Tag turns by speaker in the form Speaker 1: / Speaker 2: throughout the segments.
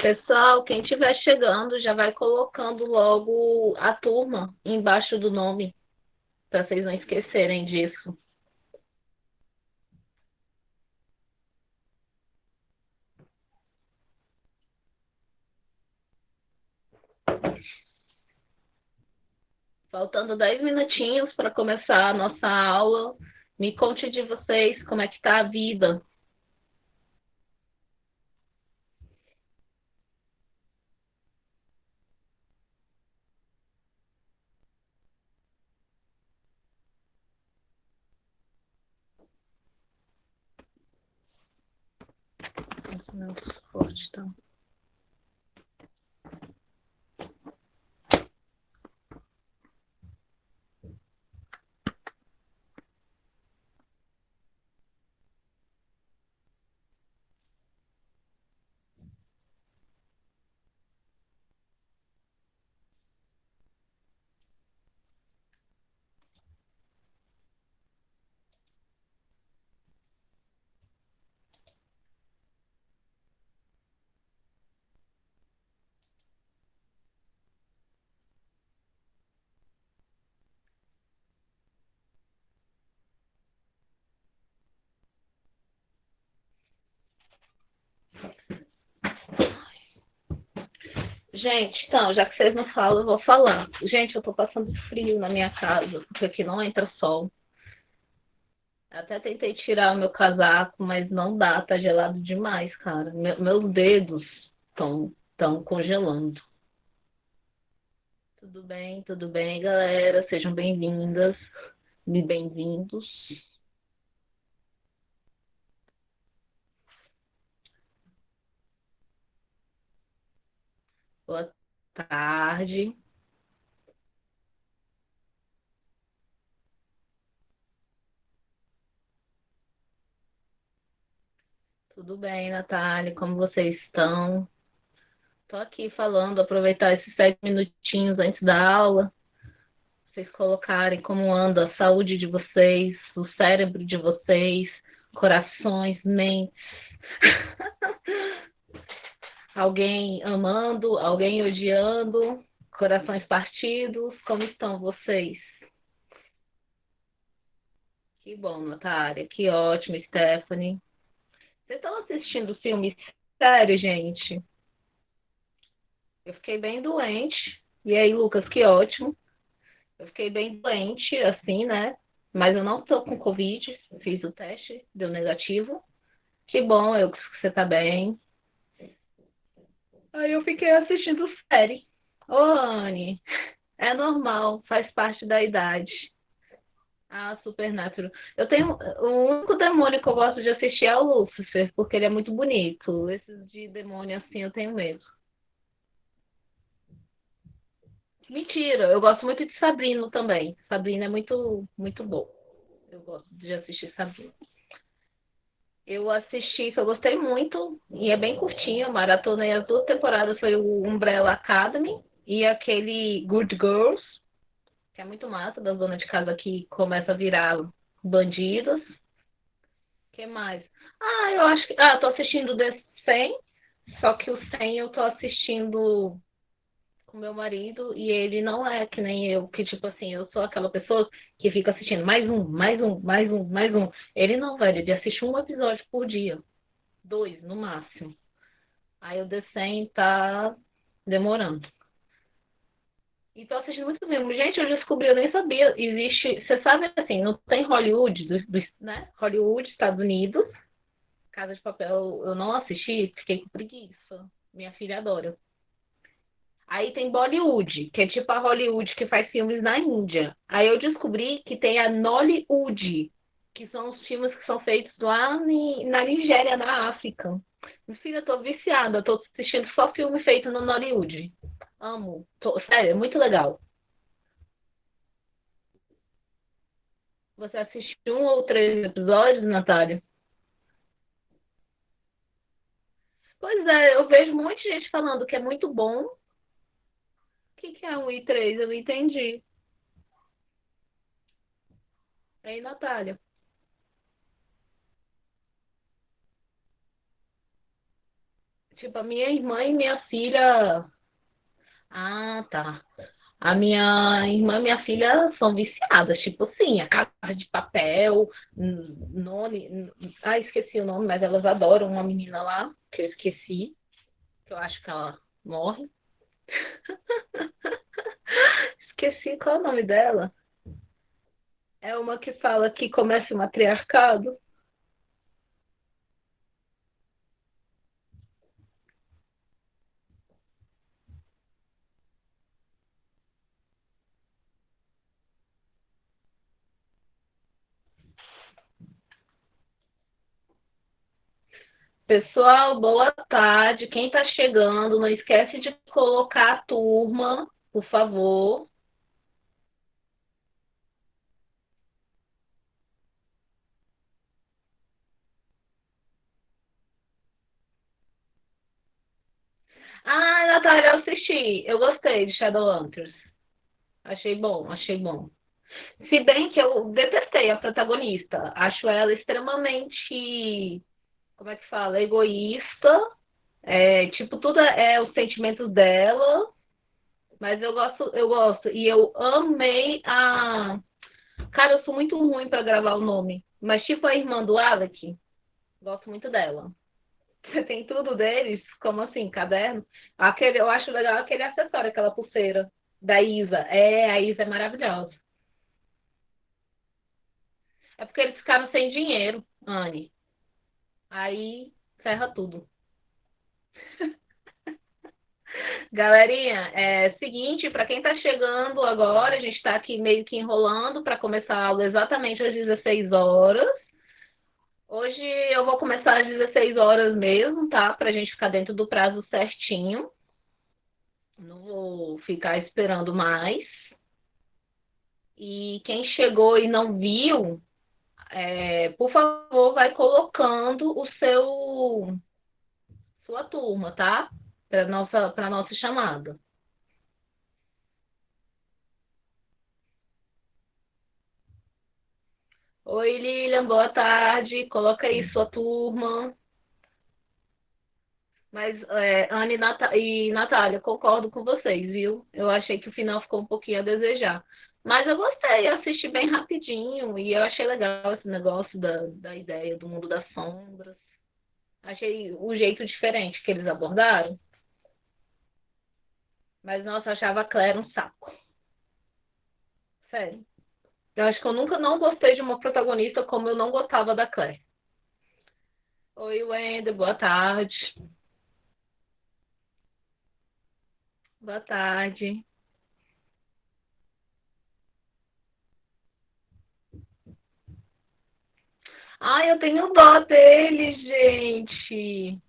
Speaker 1: Pessoal, quem estiver chegando já vai colocando logo a turma embaixo do nome, para vocês não esquecerem disso. Faltando 10 minutinhos para começar a nossa aula. Me conte de vocês como é que tá a vida. Meu suporte, tá? Gente, então, já que vocês não falam, eu vou falar. Gente, eu tô passando frio na minha casa, porque aqui não entra sol. Até tentei tirar o meu casaco, mas não dá, tá gelado demais, cara. Meus dedos estão congelando. Tudo bem, galera. Sejam bem-vindas e bem-vindos. Boa tarde. Tudo bem, Natália? Como vocês estão? Tô aqui falando, aproveitar esses 7 minutinhos antes da aula, vocês colocarem como anda a saúde de vocês, o cérebro de vocês, corações, mentes. Alguém amando, alguém odiando, corações partidos, como estão vocês? Que bom, Natália, que ótimo, Stephanie. Vocês estão assistindo filme sério, gente? Eu fiquei bem doente. E aí, Lucas, que ótimo. Eu fiquei bem doente, assim, né? Mas eu não tô com Covid. Fiz o teste, deu negativo. Que bom, eu que você tá bem. Aí eu fiquei assistindo série. Ô, Anne, é normal, faz parte da idade. Ah, Supernatural. Eu tenho. O único demônio que eu gosto de assistir é o Lucifer, porque ele é muito bonito. Esses de demônio assim eu tenho medo. Mentira, eu gosto muito de Sabrina também. Sabrina é muito bom. Eu gosto de assistir Sabrina. Eu assisti, que eu gostei muito, e é bem curtinho, maratonei as 2 temporadas, foi o Umbrella Academy e aquele Good Girls, que é muito massa, da dona de casa que começa a virar bandidos. Que mais? Ah, eu acho que. Ah, tô assistindo The 100, só que o 100 eu tô assistindo com meu marido e ele não é que nem eu, que tipo assim, eu sou aquela pessoa que fica assistindo mais um, mais um, mais um, mais um. Ele não, velho, ele assiste um episódio por dia, dois no máximo. Aí o The 100 tá demorando. E tô assistindo muito mesmo. Gente, eu descobri, eu nem sabia. Existe, você sabe assim, não tem Hollywood, né? Hollywood, Estados Unidos. Casa de Papel eu não assisti, fiquei com preguiça. Minha filha adora. Aí tem Bollywood, que é tipo a Hollywood que faz filmes na Índia. Aí eu descobri que tem a Nollywood, que são os filmes que são feitos lá na Nigéria, na África. Minha filha, eu tô viciada, eu tô assistindo só filme feito no Nollywood. Amo. Sério, é muito legal. Você assistiu um ou três episódios, Natália? Pois é, eu vejo um monte de gente falando que é muito bom. O que é um I3? Eu não entendi. Ei, Natália. Tipo, a minha irmã e minha filha. Ah, tá. A minha irmã e minha filha são viciadas, tipo assim, a Casa de Papel, nome. Ah, esqueci o nome, mas elas adoram uma menina lá, que eu esqueci, que eu acho que ela morre. Esqueci qual é o nome dela. É uma que fala que começa o matriarcado. Pessoal, boa tarde. Quem está chegando, não esquece de colocar a turma, por favor. Ah, Natália, eu assisti. Eu gostei de Shadowhunters. Achei bom, achei bom. Se bem que eu detestei a protagonista. Acho ela extremamente, como é que fala, egoísta. É, tipo, tudo é os sentimentos dela. Mas eu gosto, eu gosto. E eu amei a. Cara, eu sou muito ruim para gravar o nome. Mas tipo a irmã do Alec, gosto muito dela. Você tem tudo deles? Como assim? Caderno? Aquele, eu acho legal aquele acessório, aquela pulseira da Isa. É, a Isa é maravilhosa. É porque eles ficaram sem dinheiro, Anne. Aí ferra tudo. Galerinha, é seguinte, para quem está chegando agora, a gente está aqui meio que enrolando para começar a aula exatamente às 16 horas. Hoje eu vou começar às 16 horas mesmo, tá? Para a gente ficar dentro do prazo certinho. Não vou ficar esperando mais. E quem chegou e não viu, por favor, vai colocando o seu sua turma, tá? Para nossa chamada. Oi, Lilian, boa tarde. Coloca aí sua turma. Mas, Ana e Natália, concordo com vocês, viu? Eu achei que o final ficou um pouquinho a desejar. Mas eu gostei, eu assisti bem rapidinho e eu achei legal esse negócio da ideia do mundo das sombras. Achei o jeito diferente que eles abordaram. Mas, nossa, eu achava a Claire um saco. Sério. Eu acho que eu nunca não gostei de uma protagonista como eu não gostava da Claire. Oi, Wender, boa tarde. Boa tarde. Ai, eu tenho dó dele, gente.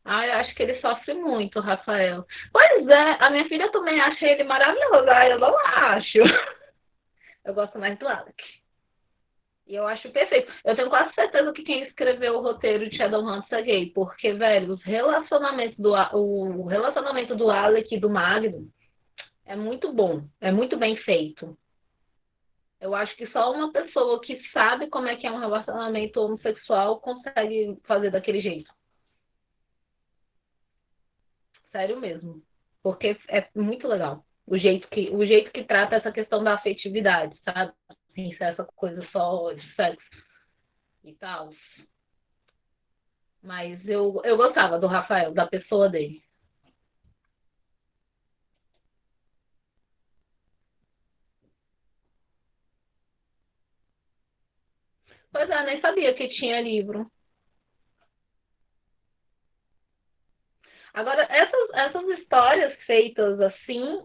Speaker 1: Ai, eu acho que ele sofre muito, Rafael. Pois é, a minha filha também acha ele maravilhoso. Ai, eu não acho. Eu gosto mais do Alec. E eu acho perfeito. Eu tenho quase certeza que quem escreveu o roteiro de Shadowhunters é gay, porque, velho, o relacionamento do Alec e do Magno é muito bom, é muito bem feito. Eu acho que só uma pessoa que sabe como é que é um relacionamento homossexual consegue fazer daquele jeito. Sério mesmo. Porque é muito legal. O jeito que trata essa questão da afetividade, sabe? Sem ser essa coisa só de sexo e tal. Mas eu gostava do Rafael, da pessoa dele. Pois é, nem sabia que tinha livro. Agora, essas histórias feitas assim,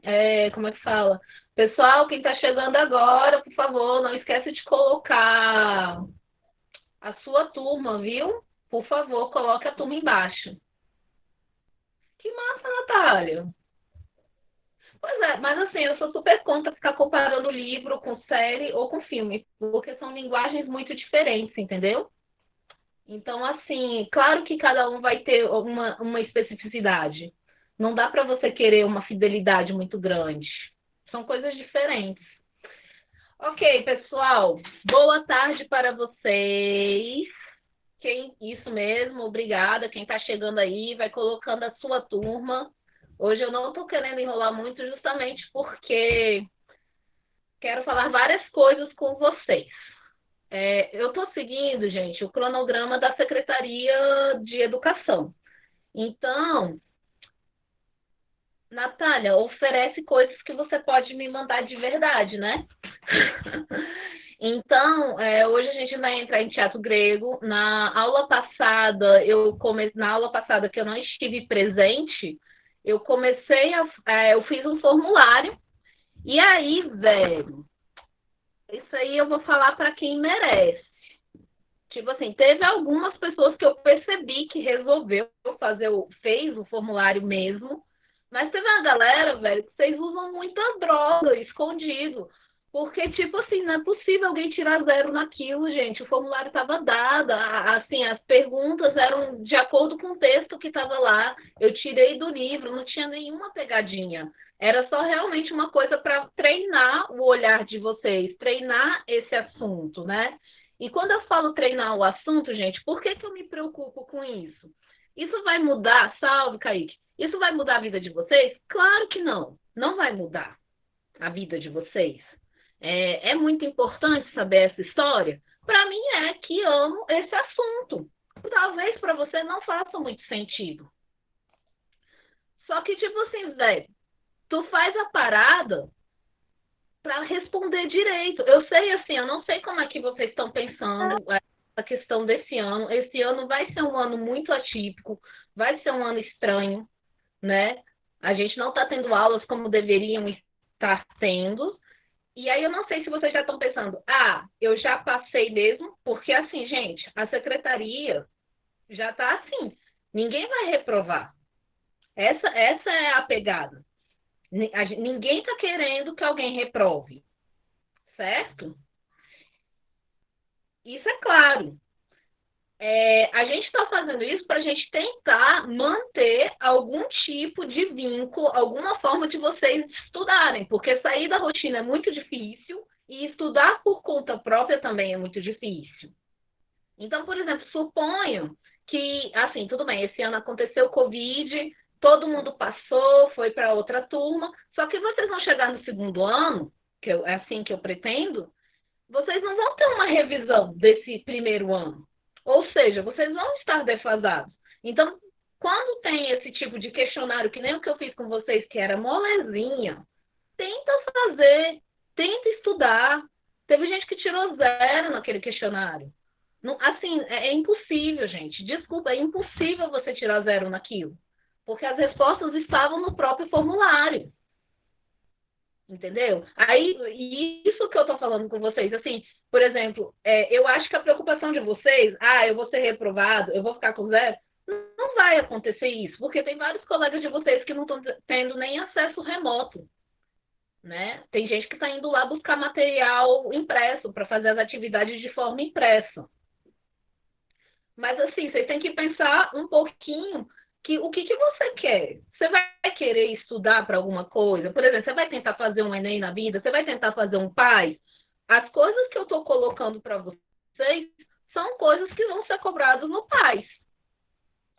Speaker 1: como é que fala? Pessoal, quem está chegando agora, por favor, não esquece de colocar a sua turma, viu? Por favor, coloque a turma embaixo. Que massa, Natália! Pois é, mas assim, eu sou super contra ficar comparando livro com série ou com filme, porque são linguagens muito diferentes, entendeu? Então, assim, claro que cada um vai ter uma especificidade. Não dá para você querer uma fidelidade muito grande. São coisas diferentes. Ok, pessoal, boa tarde para vocês. Isso mesmo, obrigada. Quem está chegando aí, vai colocando a sua turma. Hoje eu não estou querendo enrolar muito, justamente porque quero falar várias coisas com vocês. Eu estou seguindo, gente, o cronograma da Secretaria de Educação. Então, Natália, oferece coisas que você pode me mandar de verdade, né? Então, hoje a gente vai entrar em teatro grego. Na aula passada que eu não estive presente, eu fiz um formulário. E aí, velho, isso aí eu vou falar para quem merece. Tipo assim, teve algumas pessoas que eu percebi que fez o formulário mesmo, mas teve uma galera, velho, que vocês usam muita droga escondido. Porque, tipo assim, não é possível alguém tirar zero naquilo, gente. O formulário estava dado, assim, as perguntas eram de acordo com o texto que estava lá. Eu tirei do livro, não tinha nenhuma pegadinha. Era só realmente uma coisa para treinar o olhar de vocês, treinar esse assunto, né? E quando eu falo treinar o assunto, gente, por que eu me preocupo com isso? Isso vai mudar, salve, Kaique, isso vai mudar a vida de vocês? Claro que não, não vai mudar a vida de vocês. É muito importante saber essa história? Para mim é que amo esse assunto. Talvez para você não faça muito sentido. Só que, tipo assim, velho, tu faz a parada para responder direito. Eu sei, assim, eu não sei como é que vocês estão pensando a questão desse ano. Esse ano vai ser um ano muito atípico, vai ser um ano estranho, né? A gente não está tendo aulas como deveriam estar tendo. E aí eu não sei se vocês já estão pensando, eu já passei mesmo, porque assim, gente, a secretaria já está assim, ninguém vai reprovar. Essa é a pegada. Ninguém está querendo que alguém reprove, certo? Isso é claro. A gente está fazendo isso para a gente tentar manter algum tipo de vínculo, alguma forma de vocês estudarem, porque sair da rotina é muito difícil e estudar por conta própria também é muito difícil. Então, por exemplo, suponho que, assim, tudo bem, esse ano aconteceu o Covid, todo mundo passou, foi para outra turma, só que vocês vão chegar no segundo ano, é assim que eu pretendo, vocês não vão ter uma revisão desse primeiro ano. Ou seja, vocês vão estar defasados. Então, quando tem esse tipo de questionário, que nem o que eu fiz com vocês, que era molezinha, tenta fazer, tenta estudar. Teve gente que tirou zero naquele questionário. Não, assim, é impossível, gente. Desculpa, é impossível você tirar zero naquilo. Porque as respostas estavam no próprio formulário. Entendeu? Aí, isso que eu tô falando com vocês, assim, por exemplo, eu acho que a preocupação de vocês, eu vou ser reprovado, eu vou ficar com zero, não vai acontecer isso, porque tem vários colegas de vocês que não estão tendo nem acesso remoto, né? Tem gente que está indo lá buscar material impresso para fazer as atividades de forma impressa. Mas assim, vocês têm que pensar um pouquinho que o que você quer? Você vai querer estudar para alguma coisa? Por exemplo, você vai tentar fazer um Enem na vida? Você vai tentar fazer um PAS? As coisas que eu estou colocando para vocês são coisas que vão ser cobradas no PAS.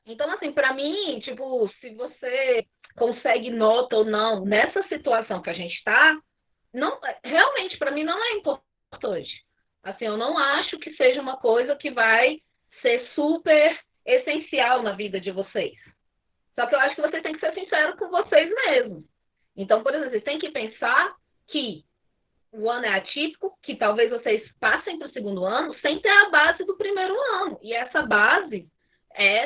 Speaker 1: Então, assim, para mim, tipo, se você consegue nota ou não nessa situação que a gente está, não, realmente, para mim, não é importante. Assim, eu não acho que seja uma coisa que vai ser super essencial na vida de vocês. Só que eu acho que vocês têm que ser sinceros com vocês mesmos. Então, por exemplo, vocês têm que pensar que o ano é atípico, que talvez vocês passem para o segundo ano sem ter a base do primeiro ano. E essa base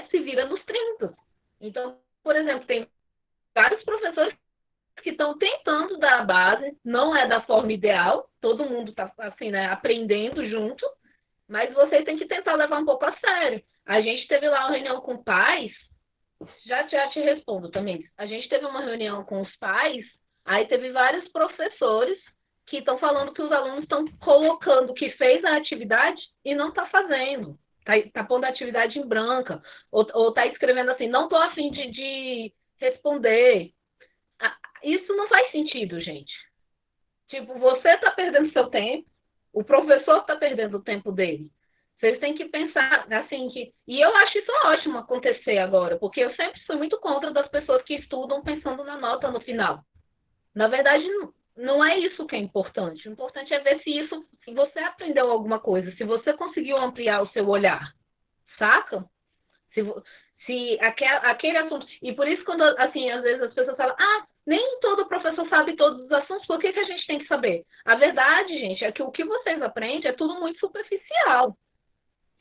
Speaker 1: se vira nos 30. Então, por exemplo, tem vários professores que estão tentando dar a base, não é da forma ideal, todo mundo está assim, né, aprendendo junto, mas vocês têm que tentar levar um pouco a sério. A gente teve lá uma reunião com pais, já te respondo também. A gente teve uma reunião com os pais, aí teve vários professores que estão falando que os alunos estão colocando que fez a atividade e não está fazendo. Tá pondo a atividade em branca, ou tá escrevendo assim, não estou afim de responder. Isso não faz sentido, gente. Tipo, você está perdendo seu tempo, o professor está perdendo o tempo dele. Vocês têm que pensar assim que. E eu acho isso ótimo acontecer agora, porque eu sempre fui muito contra das pessoas que estudam pensando na nota no final. Na verdade, não é isso que é importante. O importante é ver se você aprendeu alguma coisa, se você conseguiu ampliar o seu olhar, saca? Se, se aquele assunto. E por isso, quando assim, às vezes as pessoas falam, nem todo professor sabe todos os assuntos, por que, que a gente tem que saber? A verdade, gente, é que o que vocês aprendem é tudo muito superficial.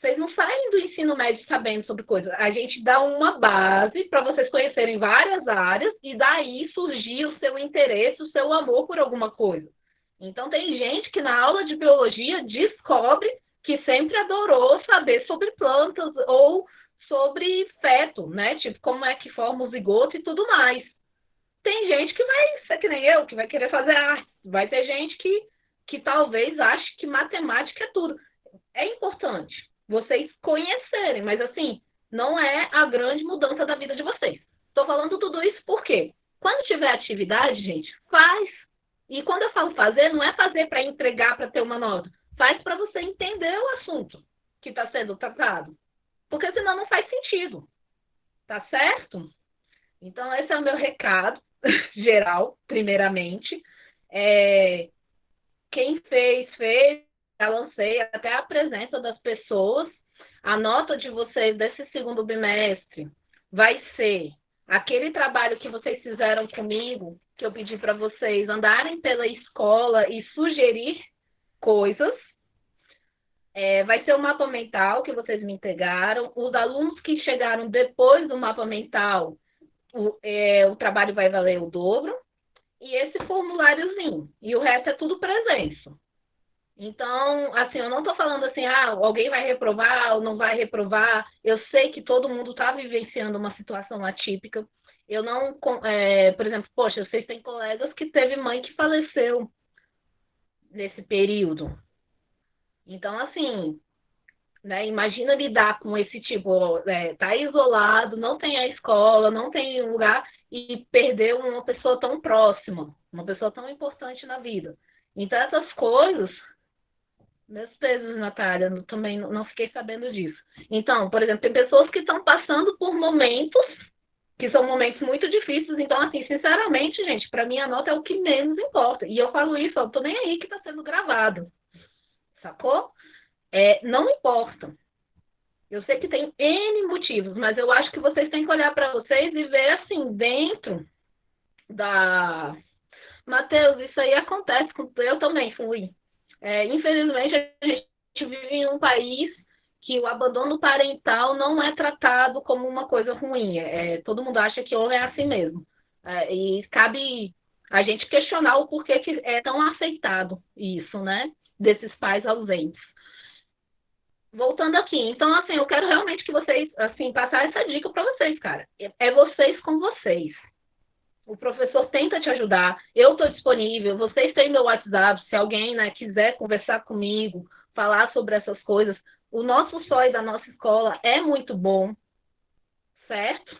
Speaker 1: Vocês não saem do ensino médio sabendo sobre coisas. A gente dá uma base para vocês conhecerem várias áreas e daí surgir o seu interesse, o seu amor por alguma coisa. Então, tem gente que na aula de biologia descobre que sempre adorou saber sobre plantas ou sobre feto, né? Tipo, como é que forma o zigoto e tudo mais. Tem gente que vai ser que nem eu, que vai querer fazer arte. Vai ter gente que talvez ache que matemática é tudo. É importante vocês conhecerem, mas assim, não é a grande mudança da vida de vocês. Estou falando tudo isso porque quando tiver atividade, gente, faz. E quando eu falo fazer, não é fazer para entregar para ter uma nota. Faz para você entender o assunto que está sendo tratado. Porque senão não faz sentido. Tá certo? Então, esse é o meu recado geral, primeiramente. É, quem fez, já lancei até a presença das pessoas. A nota de vocês desse segundo bimestre vai ser aquele trabalho que vocês fizeram comigo, que eu pedi para vocês andarem pela escola e sugerir coisas. Vai ser o mapa mental que vocês me entregaram. Os alunos que chegaram depois do mapa mental, o trabalho vai valer o dobro. E esse formuláriozinho. E o resto é tudo presença. Então, assim, eu não estou falando assim, alguém vai reprovar ou não vai reprovar. Eu sei que todo mundo está vivenciando uma situação atípica. Eu não, por exemplo, poxa, vocês têm colegas que teve mãe que faleceu nesse período. Então, assim, né, imagina lidar com esse tipo, tá isolado, não tem a escola, não tem lugar e perder uma pessoa tão próxima, uma pessoa tão importante na vida. Então, essas coisas meus pesos, Natália, também não fiquei sabendo disso. Então, por exemplo, tem pessoas que estão passando por momentos que são momentos muito difíceis. Então, assim, sinceramente, gente, para mim a nota é o que menos importa. E eu falo isso, eu tô nem aí que está sendo gravado, sacou? Não importa. Eu sei que tem N motivos, mas eu acho que vocês têm que olhar para vocês e ver, assim, dentro da... Matheus, isso aí acontece com... Eu também fui. Infelizmente, a gente vive em um país que o abandono parental não é tratado como uma coisa ruim. Todo mundo acha que ou é assim mesmo. E cabe a gente questionar o porquê que é tão aceitado isso, né? Desses pais ausentes. Voltando aqui, então, assim, eu quero realmente que vocês, assim, passar essa dica para vocês, cara. É vocês com vocês. O professor tenta te ajudar, eu estou disponível, vocês têm meu WhatsApp, se alguém, né, quiser conversar comigo, falar sobre essas coisas. O nosso SOI da nossa escola é muito bom, certo?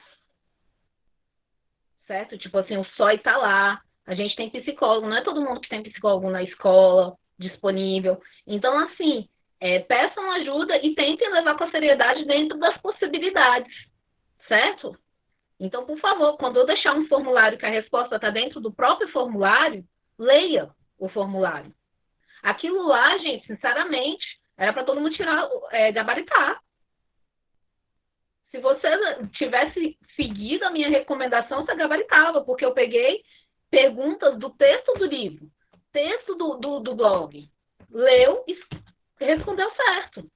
Speaker 1: Certo? Tipo assim, o SOI está lá, a gente tem psicólogo, não é todo mundo que tem psicólogo na escola disponível. Então, assim, peçam ajuda e tentem levar com a seriedade dentro das possibilidades, certo? Então, por favor, quando eu deixar um formulário que a resposta está dentro do próprio formulário, leia o formulário. Aquilo lá, gente, sinceramente, era para todo mundo tirar, gabaritar. Se você tivesse seguido a minha recomendação, você gabaritava, porque eu peguei perguntas do texto do livro, texto do blog, leu e respondeu certo.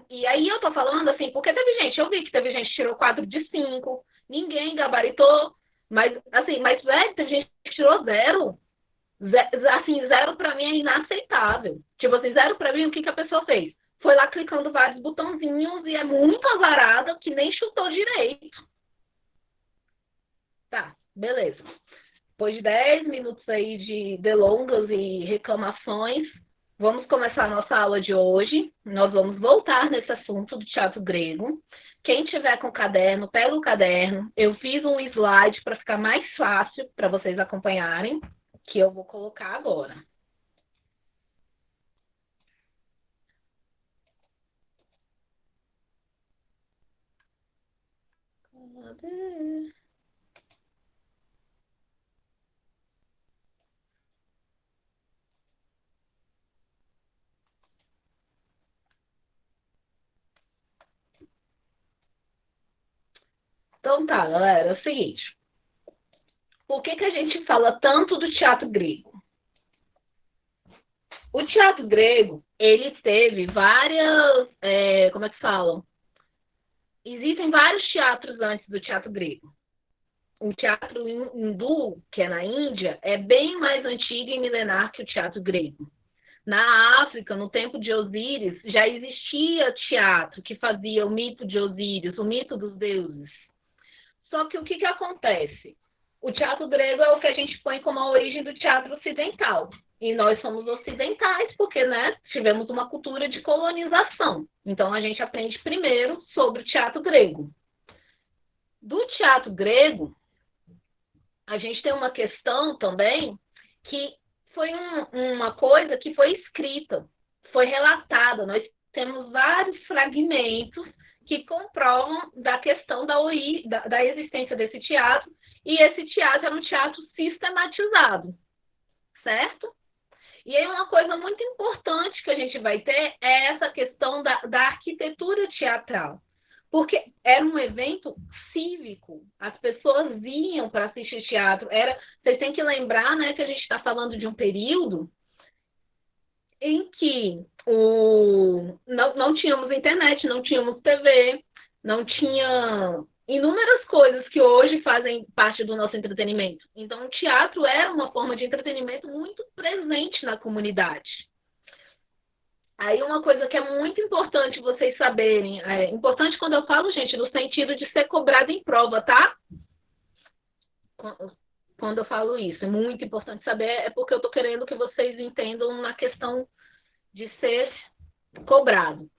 Speaker 1: E aí eu tô falando assim, porque teve gente, eu vi que teve gente que tirou 4 de 5, ninguém gabaritou, mas assim, mas velho, teve gente que tirou 0. Assim, 0 pra mim é inaceitável. Tipo assim, 0 pra mim, o que que a pessoa fez? Foi lá clicando vários botãozinhos e é muito azarada que nem chutou direito. Tá, beleza. Depois de 10 minutos aí de delongas e reclamações, vamos começar a nossa aula de hoje. Nós vamos voltar nesse assunto do teatro grego. Quem tiver com caderno, pega o caderno. Eu fiz um slide para ficar mais fácil para vocês acompanharem, que eu vou colocar agora. Então tá, galera, é o seguinte. Por que a gente fala tanto do teatro grego? O teatro grego, ele teve várias, como é que falam? Existem vários teatros antes do teatro grego. O teatro hindu, que é na Índia, é bem mais antigo e milenar que o teatro grego. Na África, no tempo de Osíris, já existia teatro que fazia o mito de Osíris, o mito dos deuses. Só que o que acontece? O teatro grego é o que a gente põe como a origem do teatro ocidental. E nós somos ocidentais porque, né, tivemos uma cultura de colonização. Então a gente aprende primeiro sobre o teatro grego. Do teatro grego, a gente tem uma questão também que foi uma coisa que foi escrita, foi relatada. Nós temos vários fragmentos que comprovam da questão da existência desse teatro, e esse teatro era um teatro sistematizado, certo? E aí uma coisa muito importante que a gente vai ter é essa questão da arquitetura teatral. Porque era um evento cívico, as pessoas vinham para assistir teatro. Vocês têm que lembrar, né, que a gente está falando de um período em que não tínhamos internet, não tínhamos TV, não tinha inúmeras coisas que hoje fazem parte do nosso entretenimento. Então, o teatro era uma forma de entretenimento muito presente na comunidade. Aí uma coisa que é muito importante vocês saberem, importante quando eu falo, gente, no sentido de ser cobrado em prova, tá? Quando eu falo isso, é muito importante saber, é porque eu estou querendo que vocês entendam na questão de ser cobrado.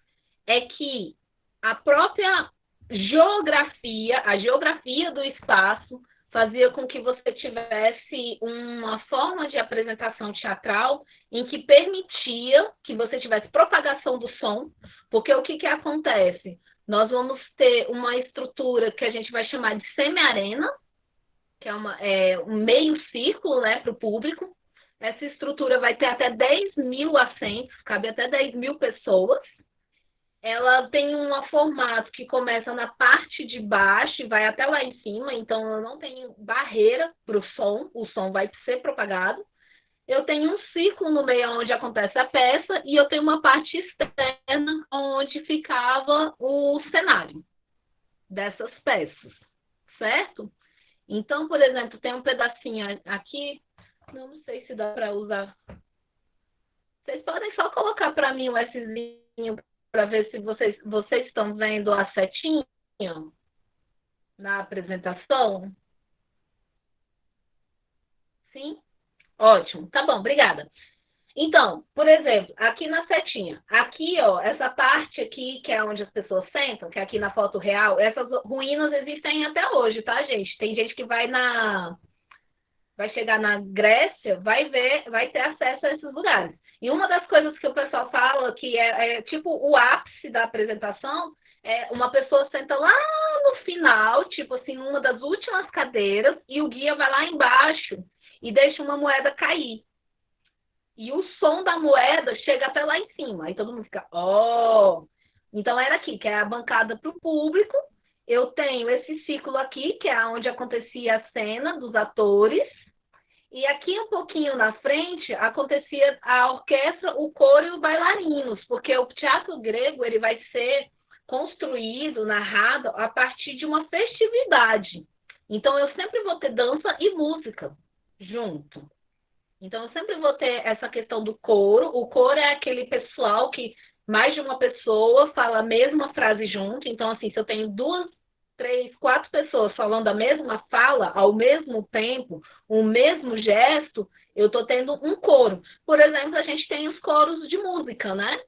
Speaker 1: É que a própria geografia, a geografia do espaço, fazia com que você tivesse uma forma de apresentação teatral em que permitia que você tivesse propagação do som, porque o que acontece? Nós vamos ter uma estrutura que a gente vai chamar de semi-arena, que é um meio círculo, né, para o público. Essa estrutura vai ter até 10 mil assentos, cabe até 10 mil pessoas. Ela tem um formato que começa na parte de baixo e vai até lá em cima, então eu não tenho barreira para o som vai ser propagado. Eu tenho um círculo no meio onde acontece a peça e eu tenho uma parte externa onde ficava o cenário dessas peças, certo? Então, por exemplo, tem um pedacinho aqui, não sei se dá para usar. Vocês podem só colocar para mim o Szinho para ver se vocês estão vendo a setinha na apresentação. Sim? Ótimo. Tá bom, obrigada. Então, por exemplo, aqui na setinha, aqui, ó, essa parte aqui, que é onde as pessoas sentam, que é aqui na foto real, essas ruínas existem até hoje, tá, gente? Tem gente que vai chegar na Grécia, vai ter acesso a esses lugares. E uma das coisas que o pessoal fala que é tipo o ápice da apresentação é uma pessoa senta lá no final, tipo assim, numa das últimas cadeiras, e o guia vai lá embaixo e deixa uma moeda cair. E o som da moeda chega até lá em cima. Aí todo mundo fica, ó. Oh. Então era aqui, que é a bancada para o público. Eu tenho esse ciclo aqui, que é onde acontecia a cena dos atores. E aqui um pouquinho na frente acontecia a orquestra, o coro e os bailarinos, porque o teatro grego ele vai ser construído, narrado a partir de uma festividade. Então eu sempre vou ter dança e música junto. Então eu sempre vou ter essa questão do coro. O coro é aquele pessoal que mais de uma pessoa fala a mesma frase junto. Então assim, se eu tenho duas, três, quatro pessoas falando a mesma fala ao mesmo tempo, o mesmo gesto, eu estou tendo um coro. Por exemplo, a gente tem os coros de música, né?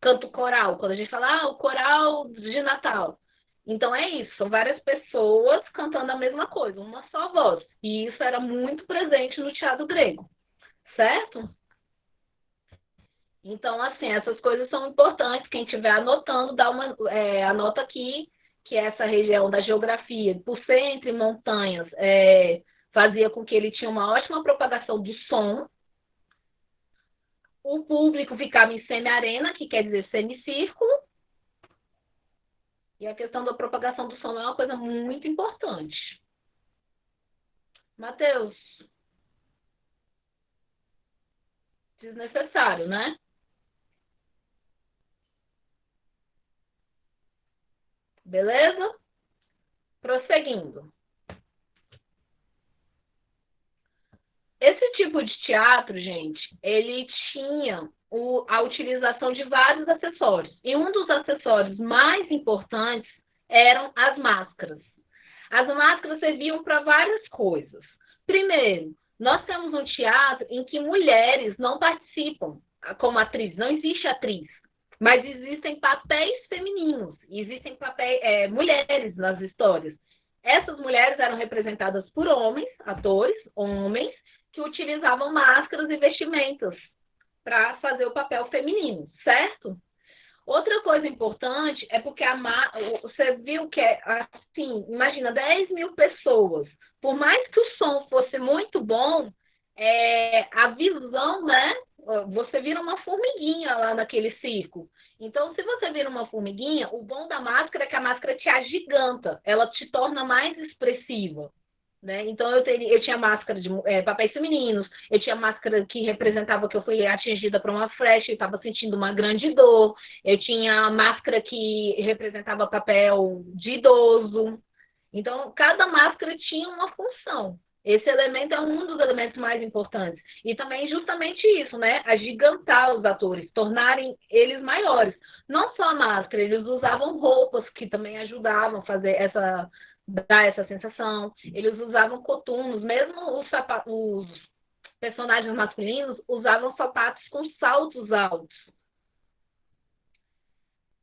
Speaker 1: Canto coral, quando a gente fala, o coral de Natal. Então é isso, são várias pessoas cantando a mesma coisa, uma só voz. E isso era muito presente no teatro grego, certo? Então, assim, essas coisas são importantes. Quem estiver anotando, anota aqui que essa região da geografia, por ser entre montanhas, fazia com que ele tinha uma ótima propagação do som. O público ficava em semi-arena, que quer dizer semicírculo, e a questão da propagação do som é uma coisa muito importante. Matheus, desnecessário, né? Beleza? Prosseguindo. Esse tipo de teatro, gente, ele tinha a utilização de vários acessórios. E um dos acessórios mais importantes eram as máscaras. As máscaras serviam para várias coisas. Primeiro, nós temos um teatro em que mulheres não participam como atriz, não existe atriz, mas existem papéis femininos, existem mulheres nas histórias. Essas mulheres eram representadas por homens, atores, homens, que utilizavam máscaras e vestimentas para fazer o papel feminino, certo? Outra coisa importante é porque você viu que assim, imagina 10 mil pessoas. Por mais que o som fosse muito bom, a visão, né? Você vira uma formiguinha lá naquele circo. Então, se você vira uma formiguinha, o bom da máscara é que a máscara te agiganta, ela te torna mais expressiva. Né? Então, eu tinha máscara de papéis femininos, eu tinha máscara que representava que eu fui atingida por uma flecha e estava sentindo uma grande dor, eu tinha máscara que representava papel de idoso. Então, cada máscara tinha uma função. Esse elemento é um dos elementos mais importantes. E também justamente isso, né? Agigantar os atores, tornarem eles maiores. Não só a máscara, eles usavam roupas que também ajudavam a fazer dar essa sensação. Eles usavam coturnos, mesmo os personagens masculinos usavam sapatos com saltos altos.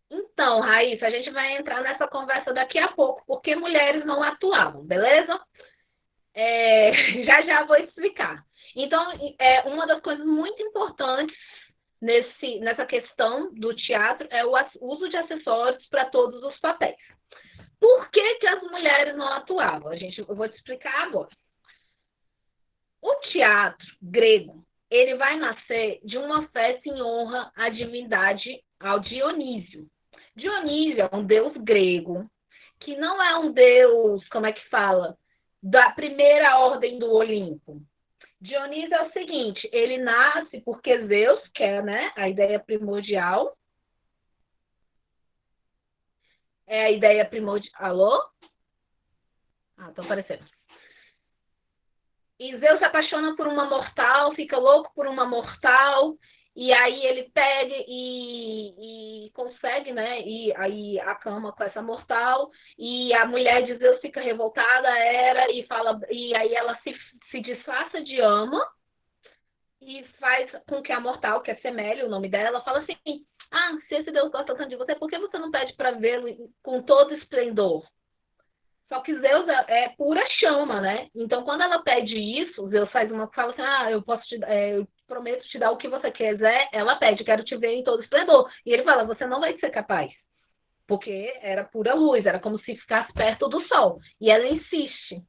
Speaker 1: Então, Raíssa, a gente vai entrar nessa conversa daqui a pouco, porque mulheres não atuavam, beleza? Já já vou explicar. Então, uma das coisas muito importantes nessa questão do teatro é o uso de acessórios para todos os papéis. Por que, que as mulheres não atuavam? Eu vou te explicar agora. O teatro grego, ele vai nascer de uma festa em honra à divindade, ao Dionísio. Dionísio é um deus grego, que não é um deus, como é que fala, da primeira ordem do Olimpo. Dionísio é o seguinte, ele nasce porque Zeus, que é, né, a ideia primordial, Alô? Tô aparecendo. E Zeus se apaixona por uma mortal, fica louco por uma mortal, e aí ele pega e consegue, né? E aí a cama com essa mortal, e a mulher de Zeus fica revoltada, e aí ela se disfarça de ama e faz com que a mortal, que é Semélia, o nome dela, fala assim: se esse Deus gosta tanto de você, por que você não pede para vê-lo com todo esplendor? Só que Zeus é pura chama, né? Então, quando ela pede isso, Zeus fala assim: eu prometo te dar o que você quiser. Ela pede: quero te ver em todo esplendor. E ele fala: você não vai ser capaz. Porque era pura luz, era como se ficasse perto do sol. E ela insiste.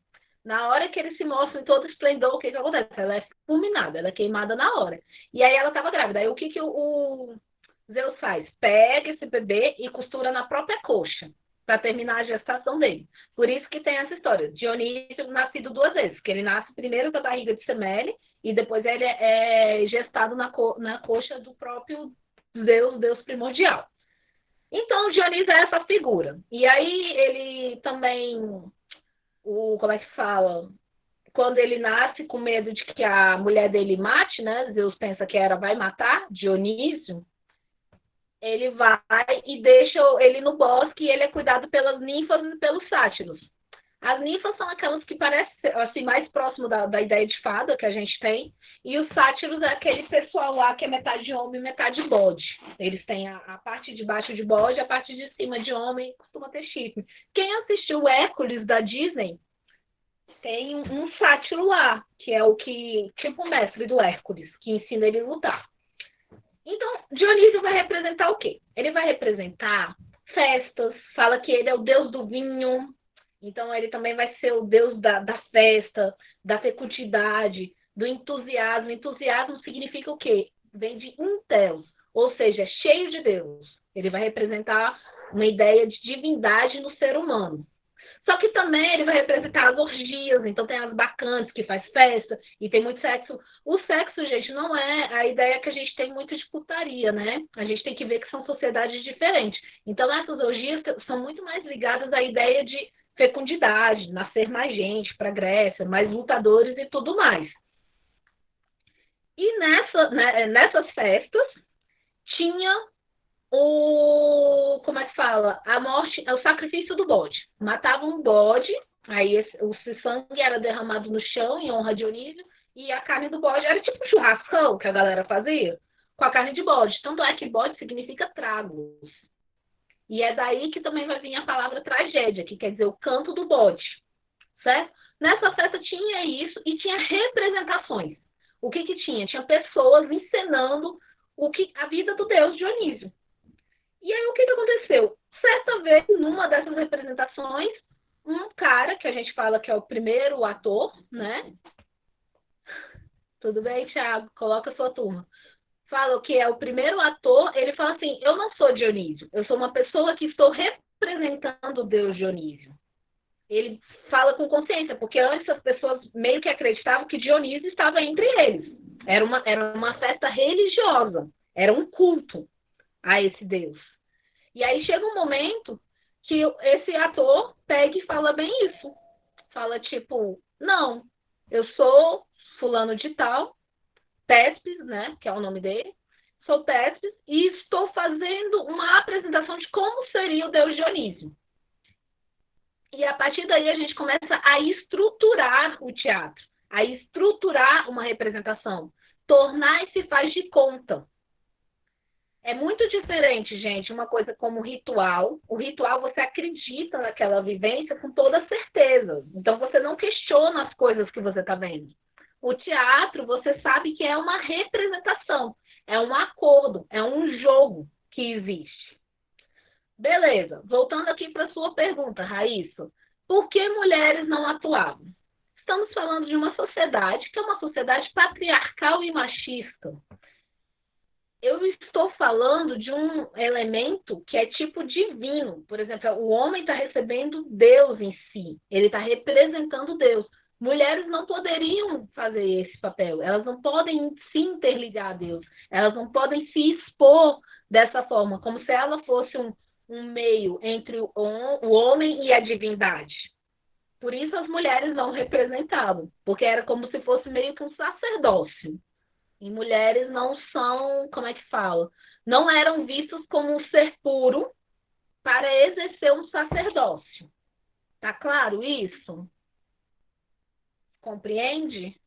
Speaker 1: Na hora que ele se mostra em todo esplendor, o que acontece? Ela é fulminada, ela é queimada na hora. E aí ela estava grávida. Aí o que o Zeus faz? Pega esse bebê e costura na própria coxa para terminar a gestação dele. Por isso que tem essa história. Dionísio nascido 2 vezes, que ele nasce primeiro da barriga de Semélia e depois ele é gestado na coxa do próprio Zeus, Deus primordial. Então, Dionísio é essa figura. E aí ele também, como é que fala? Quando ele nasce com medo de que a mulher dele mate, né? Zeus pensa que vai matar Dionísio. Ele vai e deixa ele no bosque e ele é cuidado pelas ninfas e pelos sátiros. As ninfas são aquelas que parecem assim, mais próximo da ideia de fada que a gente tem, e os sátiros é aquele pessoal lá que é metade homem e metade bode. Eles têm a parte de baixo de bode, a parte de cima de homem, e costuma ter chifre. Quem assistiu o Hércules da Disney, tem um sátiro lá, que é tipo o mestre do Hércules, que ensina ele a lutar. Então, Dionísio vai representar o quê? Ele vai representar festas, fala que ele é o deus do vinho, então ele também vai ser o deus da festa, da fecundidade, do entusiasmo. Entusiasmo significa o quê? Vem de Deus, ou seja, cheio de Deus. Ele vai representar uma ideia de divindade no ser humano. Só que também ele vai representar as orgias, então tem as bacantes que faz festa e tem muito sexo. O sexo, gente, não é a ideia que a gente tem muito de putaria, né? A gente tem que ver que são sociedades diferentes. Então essas orgias são muito mais ligadas à ideia de fecundidade, nascer mais gente para a Grécia, mais lutadores e tudo mais. E nessas festas tinha como é que fala? A morte, é o sacrifício do bode. Matavam um bode, aí o sangue era derramado no chão em honra a Dionísio, e a carne do bode era tipo um churrascão que a galera fazia, com a carne de bode. Tanto é que bode significa tragos. E é daí que também vai vir a palavra tragédia, que quer dizer o canto do bode, certo? Nessa festa tinha isso e tinha representações. O que tinha? Tinha pessoas encenando a vida do deus Dionísio. E aí, o que aconteceu? Certa vez, numa dessas representações, um cara, que a gente fala que é o primeiro ator, né? Tudo bem, Thiago? Coloca a sua turma. Fala que é o primeiro ator, ele fala assim, eu não sou Dionísio, eu sou uma pessoa que estou representando o deus Dionísio. Ele fala com consciência, porque antes as pessoas meio que acreditavam que Dionísio estava entre eles. Era uma festa religiosa, era um culto a esse deus. E aí chega um momento que esse ator pega e fala bem isso. Fala tipo, não, eu sou fulano de tal, Tespes, né, que é o nome dele, sou Tespes e estou fazendo uma apresentação de como seria o deus Dionísio. E a partir daí a gente começa a estruturar o teatro, a estruturar uma representação, tornar esse faz de conta. É muito diferente, gente, uma coisa como ritual. O ritual você acredita naquela vivência com toda certeza. Então você não questiona as coisas que você está vendo. O teatro, você sabe que é uma representação, é um acordo, é um jogo que existe. Beleza, voltando aqui para a sua pergunta, Raíssa. Por que mulheres não atuavam? Estamos falando de uma sociedade que é uma sociedade patriarcal e machista. Eu estou falando de um elemento que é tipo divino. Por exemplo, o homem está recebendo Deus em si. Ele está representando Deus. Mulheres não poderiam fazer esse papel. Elas não podem se interligar a Deus. Elas não podem se expor dessa forma, como se ela fosse um meio entre o homem e a divindade. Por isso as mulheres não representavam, porque era como se fosse meio que um sacerdócio. E mulheres não são, como é que fala? Não eram vistos como um ser puro para exercer um sacerdócio. Tá claro isso? Compreende?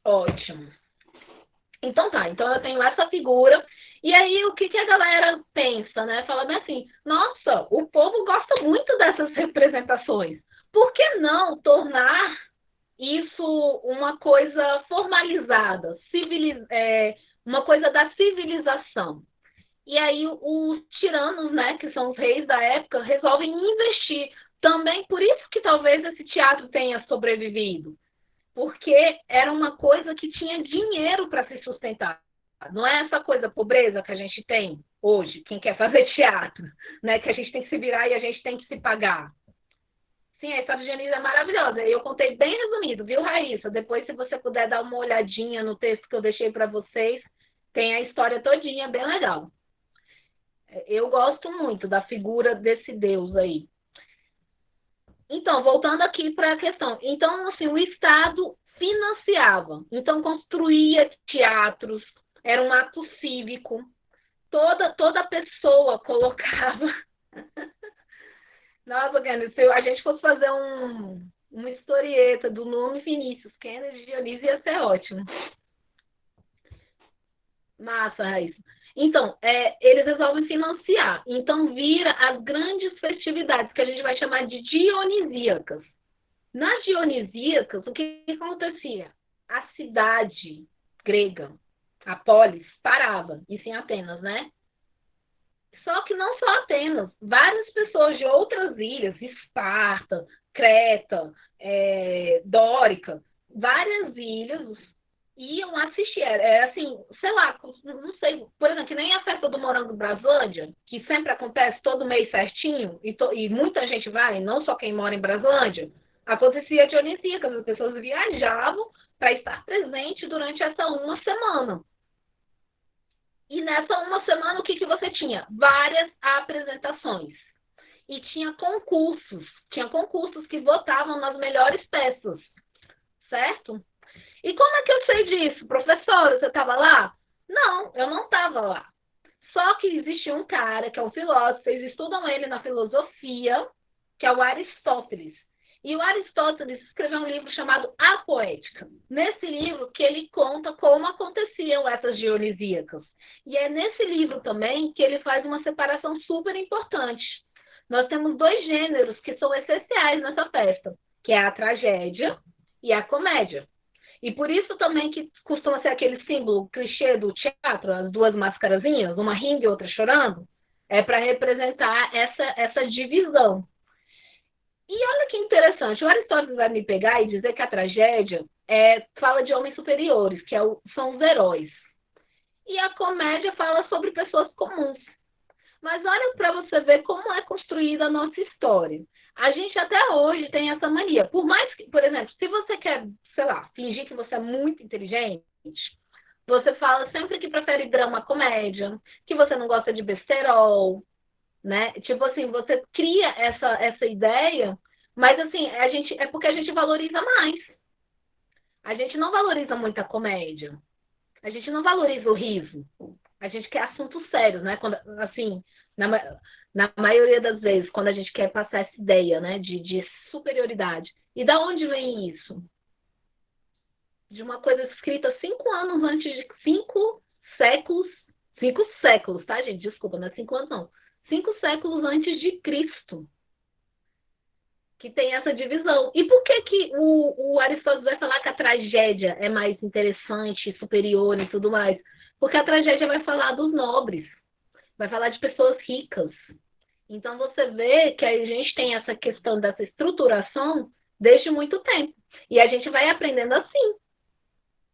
Speaker 1: Ótimo. Então tá, então eu tenho essa figura. E aí o que a galera pensa, né? Fala bem assim, nossa, o povo gosta muito dessas representações. Por que não tornar isso uma coisa formalizada, uma coisa da civilização? E aí os tiranos, né, que são os reis da época, resolvem investir. Também por isso que talvez esse teatro tenha sobrevivido, porque era uma coisa que tinha dinheiro para se sustentar. Não é essa coisa pobreza que a gente tem hoje, quem quer fazer teatro, né, que a gente tem que se virar e a gente tem que se pagar. Sim, a história de Dionísio é maravilhosa. Eu contei bem resumido, viu, Raíssa? Depois, se você puder dar uma olhadinha no texto que eu deixei para vocês, tem a história todinha, bem legal. Eu gosto muito da figura desse deus aí. Então, voltando aqui para a questão. Então, assim, o Estado financiava. Então, construía teatros, era um ato cívico. Toda pessoa colocava... Nossa, Kennedy, se a gente fosse fazer uma historieta do nome Vinícius Kennedy Dionísio, ia ser ótimo. Massa, Raíssa. Então, eles resolvem financiar. Então, vira as grandes festividades, que a gente vai chamar de dionisíacas. Nas dionisíacas, o que acontecia? A cidade grega, a polis, parava. Isso em Atenas, né? Só que não só Atenas, várias pessoas de outras ilhas, Esparta, Creta, Dórica, várias ilhas iam assistir. Era assim, sei lá, não sei, por exemplo, que nem a festa do Morango Braslândia, que sempre acontece todo mês certinho, e muita gente vai, não só quem mora em Braslândia, acontecia Dionisíaca, as pessoas viajavam para estar presente durante essa uma semana. E nessa uma semana, o que você tinha? Várias apresentações. E tinha concursos que votavam nas melhores peças, certo? E como é que eu sei disso? Professora, você estava lá? Não, eu não estava lá. Só que existe um cara que é um filósofo, vocês estudam ele na filosofia, que é o Aristóteles. E o Aristóteles escreveu um livro chamado A Poética. Nesse livro que ele conta como aconteciam essas dionisíacas. E é nesse livro também que ele faz uma separação super importante. Nós temos dois gêneros que são essenciais nessa festa, que é a tragédia e a comédia. E por isso também que costuma ser aquele símbolo clichê do teatro, as duas mascarazinhas, uma rindo e outra chorando, é para representar essa divisão. E olha que interessante, o Aristóteles vai me pegar e dizer que a tragédia fala de homens superiores, que são os heróis. E a comédia fala sobre pessoas comuns. Mas olha para você ver como é construída a nossa história. A gente até hoje tem essa mania. Por mais que, por exemplo, se você quer, sei lá, fingir que você é muito inteligente, você fala sempre que prefere drama comédia, que você não gosta de besterol, né? Tipo assim, você cria essa ideia, mas assim, é porque a gente valoriza mais. A gente não valoriza muito a comédia. A gente não valoriza o riso. A gente quer assuntos sérios, né? Quando, assim, na, na maioria das vezes, quando a gente quer passar essa ideia, né, de superioridade. E da onde vem isso? De uma coisa escrita 5 anos antes de 5 séculos, 5 séculos, tá, gente? Desculpa, não é 5 anos, não. 5 séculos antes de Cristo, que tem essa divisão. E por que que o Aristóteles vai falar que a tragédia é mais interessante, superior e tudo mais? Porque a tragédia vai falar dos nobres, vai falar de pessoas ricas. Então você vê que a gente tem essa questão dessa estruturação desde muito tempo. E a gente vai aprendendo assim.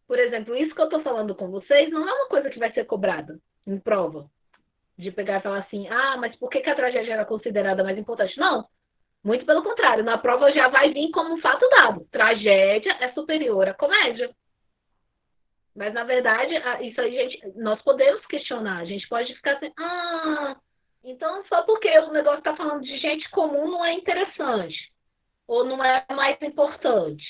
Speaker 1: Por exemplo, isso que eu estou falando com vocês não é uma coisa que vai ser cobrada em prova. De pegar e falar assim, ah, mas por que a tragédia era considerada mais importante? Não, muito pelo contrário. Na prova já vai vir como um fato dado. Tragédia é superior à comédia. Mas, na verdade, isso aí, gente, nós podemos questionar. A gente pode ficar assim, então só porque o negócio está falando de gente comum não é interessante. Ou não é mais importante.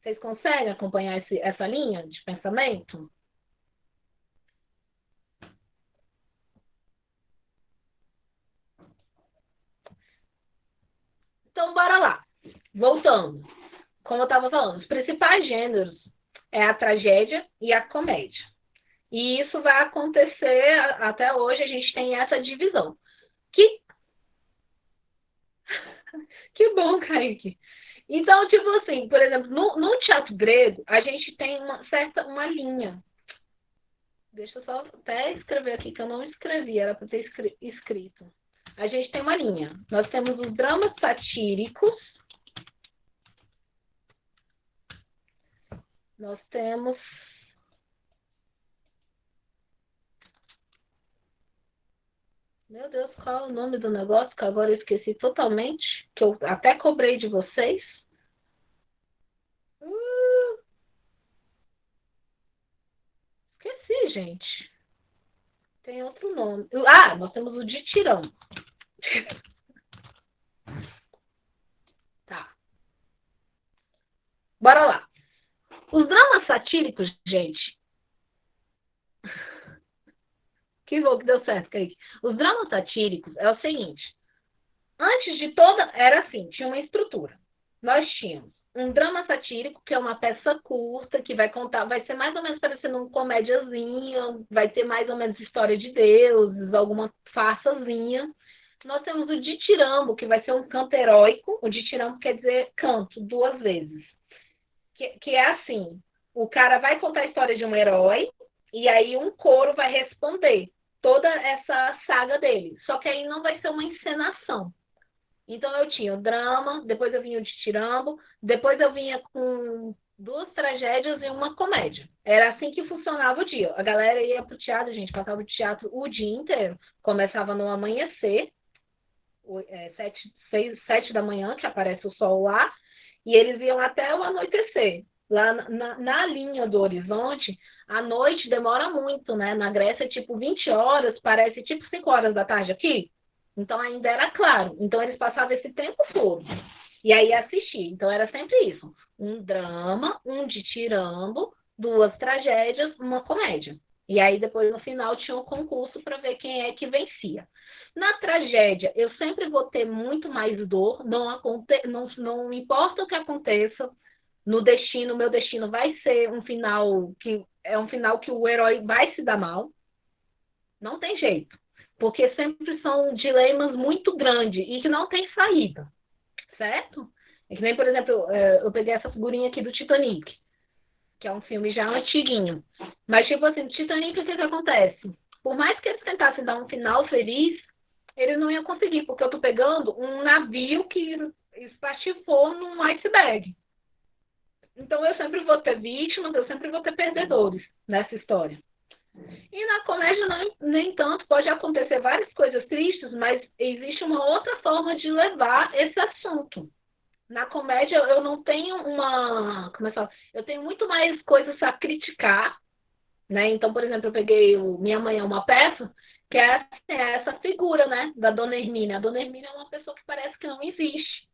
Speaker 1: Vocês conseguem acompanhar essa linha de pensamento? Então, bora lá. Voltando. Como eu estava falando, os principais gêneros é a tragédia e a comédia. E isso vai acontecer até hoje, a gente tem essa divisão. Que, que bom, Kaique. Então, tipo assim, por exemplo, no teatro grego, a gente tem uma linha. Deixa eu só até escrever aqui, que eu não escrevi, era para ter escrito. A gente tem uma linha. Nós temos os dramas satíricos. Nós temos. Meu Deus, qual é o nome do negócio? Que agora eu esqueci totalmente. Que eu até cobrei de vocês. Uh, esqueci, gente. Tem outro nome. Ah, nós temos o de tirão. Tá. Bora lá. Os dramas satíricos, gente. Que bom que deu certo, Kaique. Os dramas satíricos é o seguinte. Antes de toda. Era assim, tinha uma estrutura. Nós tínhamos um drama satírico, que é uma peça curta, que vai contar, vai ser mais ou menos parecendo um comédiazinho, vai ter mais ou menos história de deuses, alguma farsazinha. Nós temos o ditirambo, que vai ser um canto heróico. O ditirambo quer dizer canto, duas vezes. Que é assim, o cara vai contar a história de um herói, E aí um coro vai responder toda essa saga dele. Só que aí não vai ser uma encenação. Então eu tinha o drama, depois eu vinha o ditirambo, depois eu vinha com duas tragédias e uma comédia. Era assim que funcionava o dia. A galera ia pro teatro, a gente passava o teatro o dia inteiro. Começava no amanhecer, 7 da manhã, que aparece o sol lá, e eles iam até o anoitecer. Lá na linha do horizonte, a noite demora muito, né? Na Grécia, tipo 20 horas, parece tipo 5 horas da tarde aqui. Então ainda era claro. Então eles passavam esse tempo todo. E aí assistia. Então era sempre isso: um drama, um ditirambo, duas tragédias, uma comédia. E aí depois no final tinha um concurso para ver quem é que vencia. Na tragédia, eu sempre vou ter muito mais dor, não importa o que aconteça, no destino, meu destino vai ser um final que é um final que o herói vai se dar mal, não tem jeito, porque sempre são dilemas muito grandes e que não tem saída, certo? É que nem, por exemplo, eu peguei essa figurinha aqui do Titanic, que é um filme já antiguinho. Mas, tipo assim, Titanic, o que que acontece? Por mais que eles tentassem dar um final feliz, eles não iam conseguir, porque eu tô pegando um navio que espatifou num iceberg. Então, eu sempre vou ter vítimas, eu sempre vou ter perdedores nessa história. E na comédia, não, nem tanto, pode acontecer várias coisas tristes, mas existe uma outra forma de levar esse assunto. Na comédia, eu não tenho uma. Como é que fala? Eu tenho muito mais coisas a criticar, né? Então, por exemplo, eu peguei o Minha Mãe é uma Peça, que é essa figura, né? Da Dona Hermínia. A Dona Hermínia é uma pessoa que parece que não existe,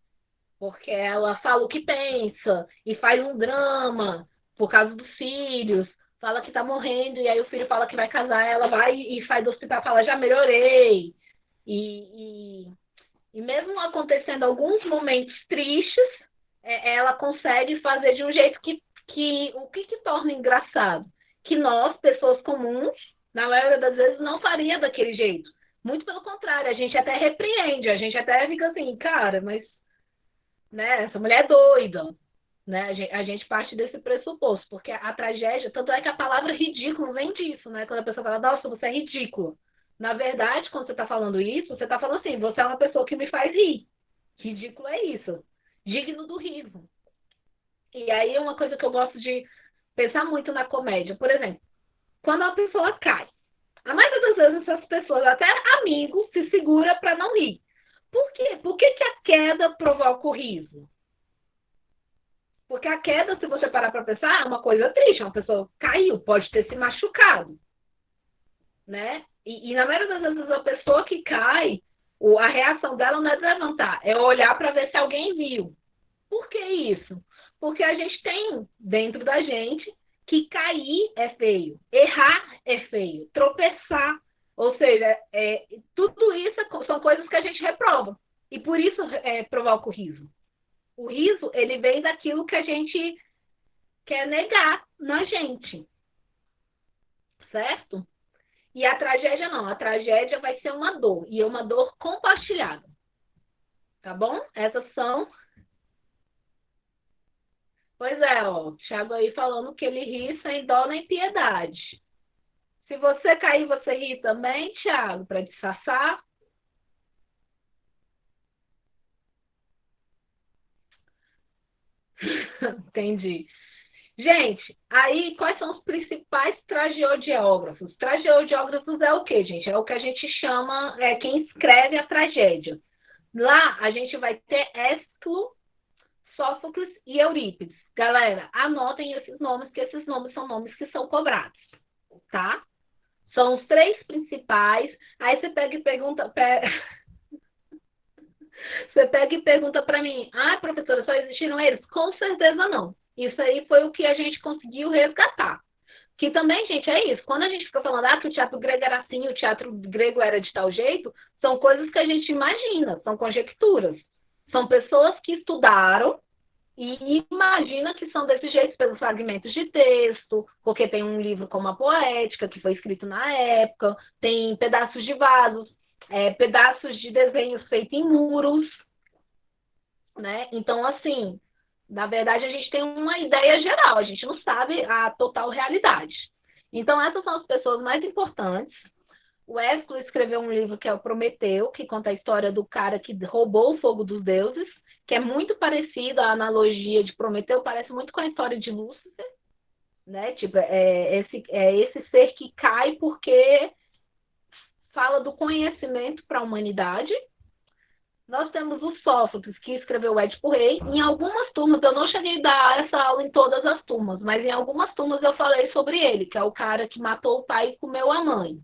Speaker 1: porque ela fala o que pensa e faz um drama por causa dos filhos, fala que tá morrendo, e aí o filho fala que vai casar, ela vai e faz do hospital, fala, já melhorei. E, e mesmo acontecendo alguns momentos tristes, ela consegue fazer de um jeito que o que torna engraçado? Que nós, pessoas comuns, na maioria das vezes, não faria daquele jeito. Muito pelo contrário, a gente até repreende, a gente até fica assim, cara, mas né, essa mulher é doida. Né? A gente parte desse pressuposto, porque a tragédia, tanto é que a palavra ridículo vem disso, né? Quando a pessoa fala, nossa, você é ridículo. Na verdade, quando você está falando isso, você está falando assim, você é uma pessoa que me faz rir. Ridículo é isso. Digno do riso. E aí é uma coisa que eu gosto de pensar muito na comédia. Por exemplo, quando a pessoa cai. A maioria das vezes essas pessoas, até amigos, se segura para não rir. Por quê? Por que a queda provoca o riso? Porque a queda, se você parar para pensar, é uma coisa triste. Uma pessoa caiu, pode ter se machucado, né? E na maioria das vezes a pessoa que cai, a reação dela não é levantar, é olhar para ver se alguém viu. Por que isso? Porque a gente tem dentro da gente que cair é feio, errar é feio, tropeçar, ou seja, tudo isso são coisas que a gente reprova. E por isso provoca o riso. O riso, ele vem daquilo que a gente quer negar na gente, certo? E a tragédia não, a tragédia vai ser uma dor, e é uma dor compartilhada, tá bom? Essas são. Pois é, ó, Thiago aí falando que ele ri sem dó nem piedade. Se você cair, você ri também, Thiago, para disfarçar? Entendi. Gente, aí quais são os principais tragediógrafos? Tragediógrafos é o quê, gente? É o que a gente chama, quem escreve a tragédia. Lá a gente vai ter Ésquilo, Sófocles e Eurípides. Galera, anotem esses nomes, que esses nomes são nomes que são cobrados, tá? São os três principais. Aí você pega e pergunta, você pega e pergunta para mim, ah, professora, só existiram eles? Com certeza não. Isso aí foi o que a gente conseguiu resgatar. Que também, gente, é isso. Quando a gente fica falando que o teatro grego era assim, o teatro grego era de tal jeito, são coisas que a gente imagina, são conjecturas. São pessoas que estudaram e imagina que são desse jeito pelos fragmentos de texto, porque tem um livro como a Poética, que foi escrito na época, tem pedaços de vasos, pedaços de desenhos feitos em muros, né? Então, assim, na verdade, a gente tem uma ideia geral, a gente não sabe a total realidade. Então, essas são as pessoas mais importantes. O Ésquilo escreveu um livro que é o Prometeu, que conta a história do cara que roubou o fogo dos deuses, que é muito parecido, a analogia de Prometeu parece muito com a história de Lúcifer, né? Tipo, esse ser que cai porque fala do conhecimento para a humanidade. Nós temos o Sófocles, que escreveu o Édipo Rei. Em algumas turmas, eu não cheguei a dar essa aula em todas as turmas, mas em algumas turmas eu falei sobre ele, que é o cara que matou o pai e comeu a mãe,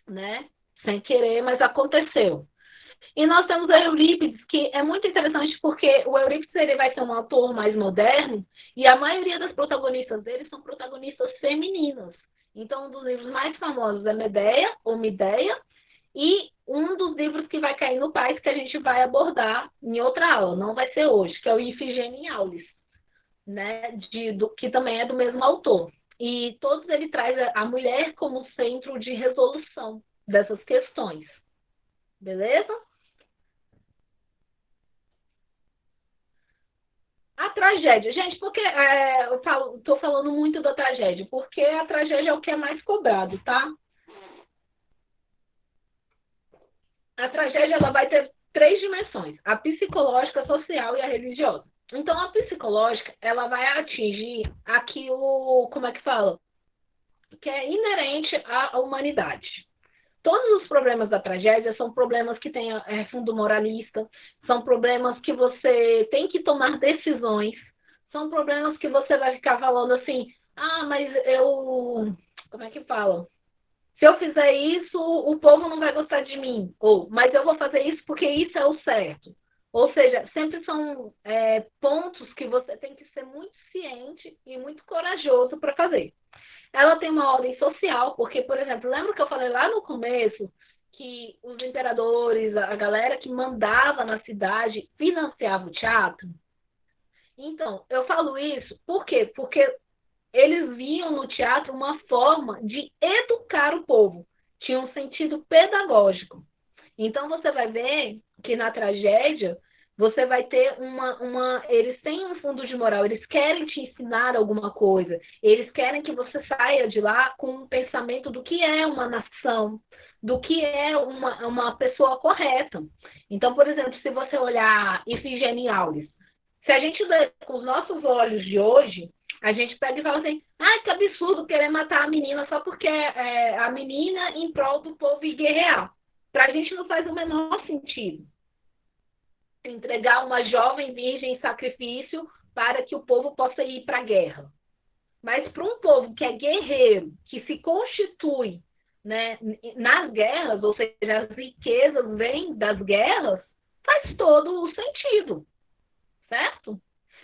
Speaker 1: né? Sem querer, mas aconteceu. E nós temos o Eurípides, que é muito interessante porque o Eurípides ele vai ser um autor mais moderno e a maioria das protagonistas dele são protagonistas femininas. Então, um dos livros mais famosos é Medeia, ou Mideia, e um dos livros que vai cair no Paz que a gente vai abordar em outra aula, não vai ser hoje, que é o Ifigênia em Aulis, né, que também é do mesmo autor. E todos ele traz a mulher como centro de resolução dessas questões. Beleza? A tragédia. Gente, porque eu tô falando muito da tragédia? Porque a tragédia é o que é mais cobrado, tá? A tragédia ela vai ter três dimensões: a psicológica, a social e a religiosa. Então, a psicológica ela vai atingir aquilo, como é que fala? Que é inerente à humanidade. Todos os problemas da tragédia são problemas que têm fundo moralista, são problemas que você tem que tomar decisões, são problemas que você vai ficar falando assim, ah, mas eu. Como é que fala? Se eu fizer isso, o povo não vai gostar de mim. Ou, mas eu vou fazer isso porque isso é o certo. Ou seja, sempre são pontos que você tem que ser muito ciente e muito corajoso para fazer. Ela tem uma ordem social, porque, por exemplo, lembra que eu falei lá no começo que os imperadores, a galera que mandava na cidade financiava o teatro? Então, eu falo isso por quê? Porque eles viam no teatro uma forma de educar o povo. Tinha um sentido pedagógico. Então você vai ver que na tragédia você vai ter eles têm um fundo de moral, eles querem te ensinar alguma coisa, eles querem que você saia de lá com um pensamento do que é uma nação, do que é uma pessoa correta. Então, por exemplo, se você olhar Ifigênia Aulis, se a gente lê com os nossos olhos de hoje, a gente pega e fala assim, ah, que absurdo querer matar a menina só porque é a menina em prol do povo e guerrear. Para a gente não faz o menor sentido entregar uma jovem virgem em sacrifício para que o povo possa ir para a guerra. Mas para um povo que é guerreiro, que se constitui, né, nas guerras, ou seja, as riquezas vêm das guerras, faz todo o sentido, certo?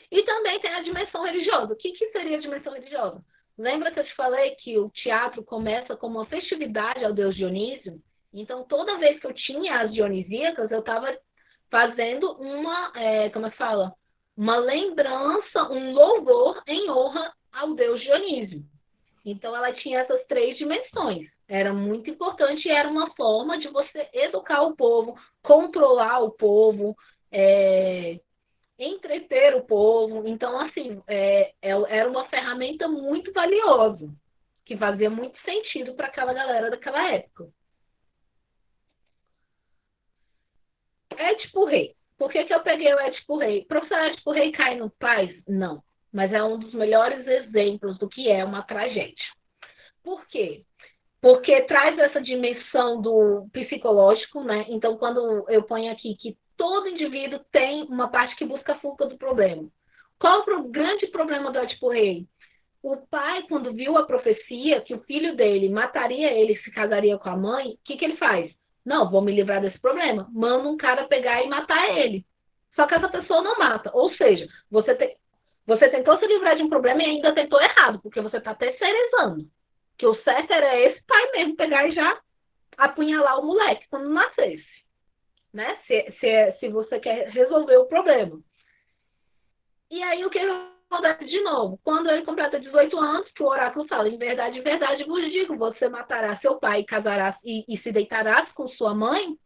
Speaker 1: E também tem a dimensão religiosa. O que seria a dimensão religiosa? Lembra que eu te falei que o teatro começa como uma festividade ao deus Dionísio? Então, toda vez que eu tinha as dionisíacas, eu estava fazendo como é que fala? Uma lembrança, um louvor em honra ao deus Dionísio. Então, ela tinha essas três dimensões. Era muito importante e era uma forma de você educar o povo, controlar o povo, entreter o povo. Então, assim, era uma ferramenta muito valiosa, que fazia muito sentido para aquela galera daquela época. Édipo Rei. Por que eu peguei o Édipo Rei? Professor, Édipo Rei cai no Paz? Não. Mas é um dos melhores exemplos do que é uma tragédia. Por quê? Porque traz essa dimensão do psicológico, né? Então, quando eu ponho aqui que todo indivíduo tem uma parte que busca a fuga do problema. Qual o grande problema do Édipo Rei? O pai, quando viu a profecia que o filho dele mataria ele e se casaria com a mãe, o que ele faz? Não, vou me livrar desse problema. Manda um cara pegar e matar ele. Só que essa pessoa não mata. Ou seja, você tentou se livrar de um problema e ainda tentou errado, porque você está terceirizando. Que o certo era esse pai mesmo pegar e já apunhalar o moleque quando nascesse. Né? Se você quer resolver o problema. E aí o que acontece de novo? Quando ele completa 18 anos, que o oráculo fala, em verdade vos digo, você matará seu pai casarás, e se deitarás com sua mãe,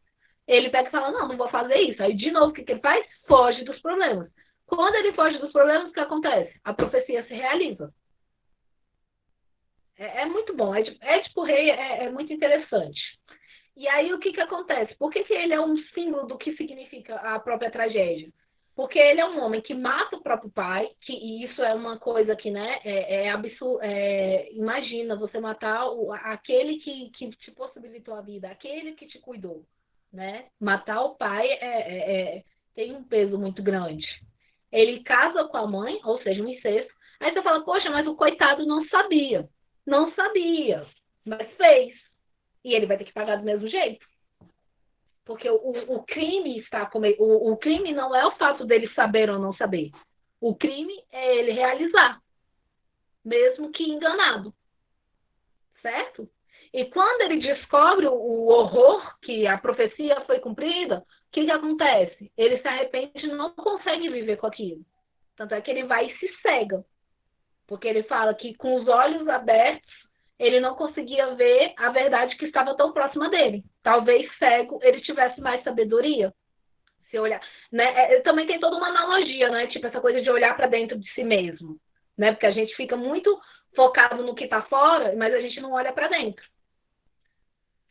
Speaker 1: ele pega e fala, não vou fazer isso. Aí, de novo, o que ele faz? Foge dos problemas. Quando ele foge dos problemas, o que acontece? A profecia se realiza. É muito bom. Édipo Rei é muito interessante. E aí o que que acontece? Por que que ele é um símbolo do que significa a própria tragédia? Porque ele é um homem que mata o próprio pai, e isso é uma coisa que, né, é absurdo. Imagina você matar aquele que te possibilitou a vida, aquele que te cuidou, né? Matar o pai tem um peso muito grande. Ele casa com a mãe, ou seja, um incesto. Aí você fala, poxa, mas o coitado não sabia. Não sabia, mas fez. E ele vai ter que pagar do mesmo jeito. Porque o crime está com o crime não é o fato dele saber ou não saber. O crime é ele realizar, mesmo que enganado, certo? E quando ele descobre o horror que a profecia foi cumprida, o que, que acontece? Ele se arrepende e não consegue viver com aquilo. Tanto é que ele vai e se cega. Porque ele fala que com os olhos abertos ele não conseguia ver a verdade que estava tão próxima dele. Talvez cego ele tivesse mais sabedoria. Se olhar, né? Também tem toda uma analogia, né? Tipo essa coisa de olhar para dentro de si mesmo, né? Porque a gente fica muito focado no que está fora, mas a gente não olha para dentro.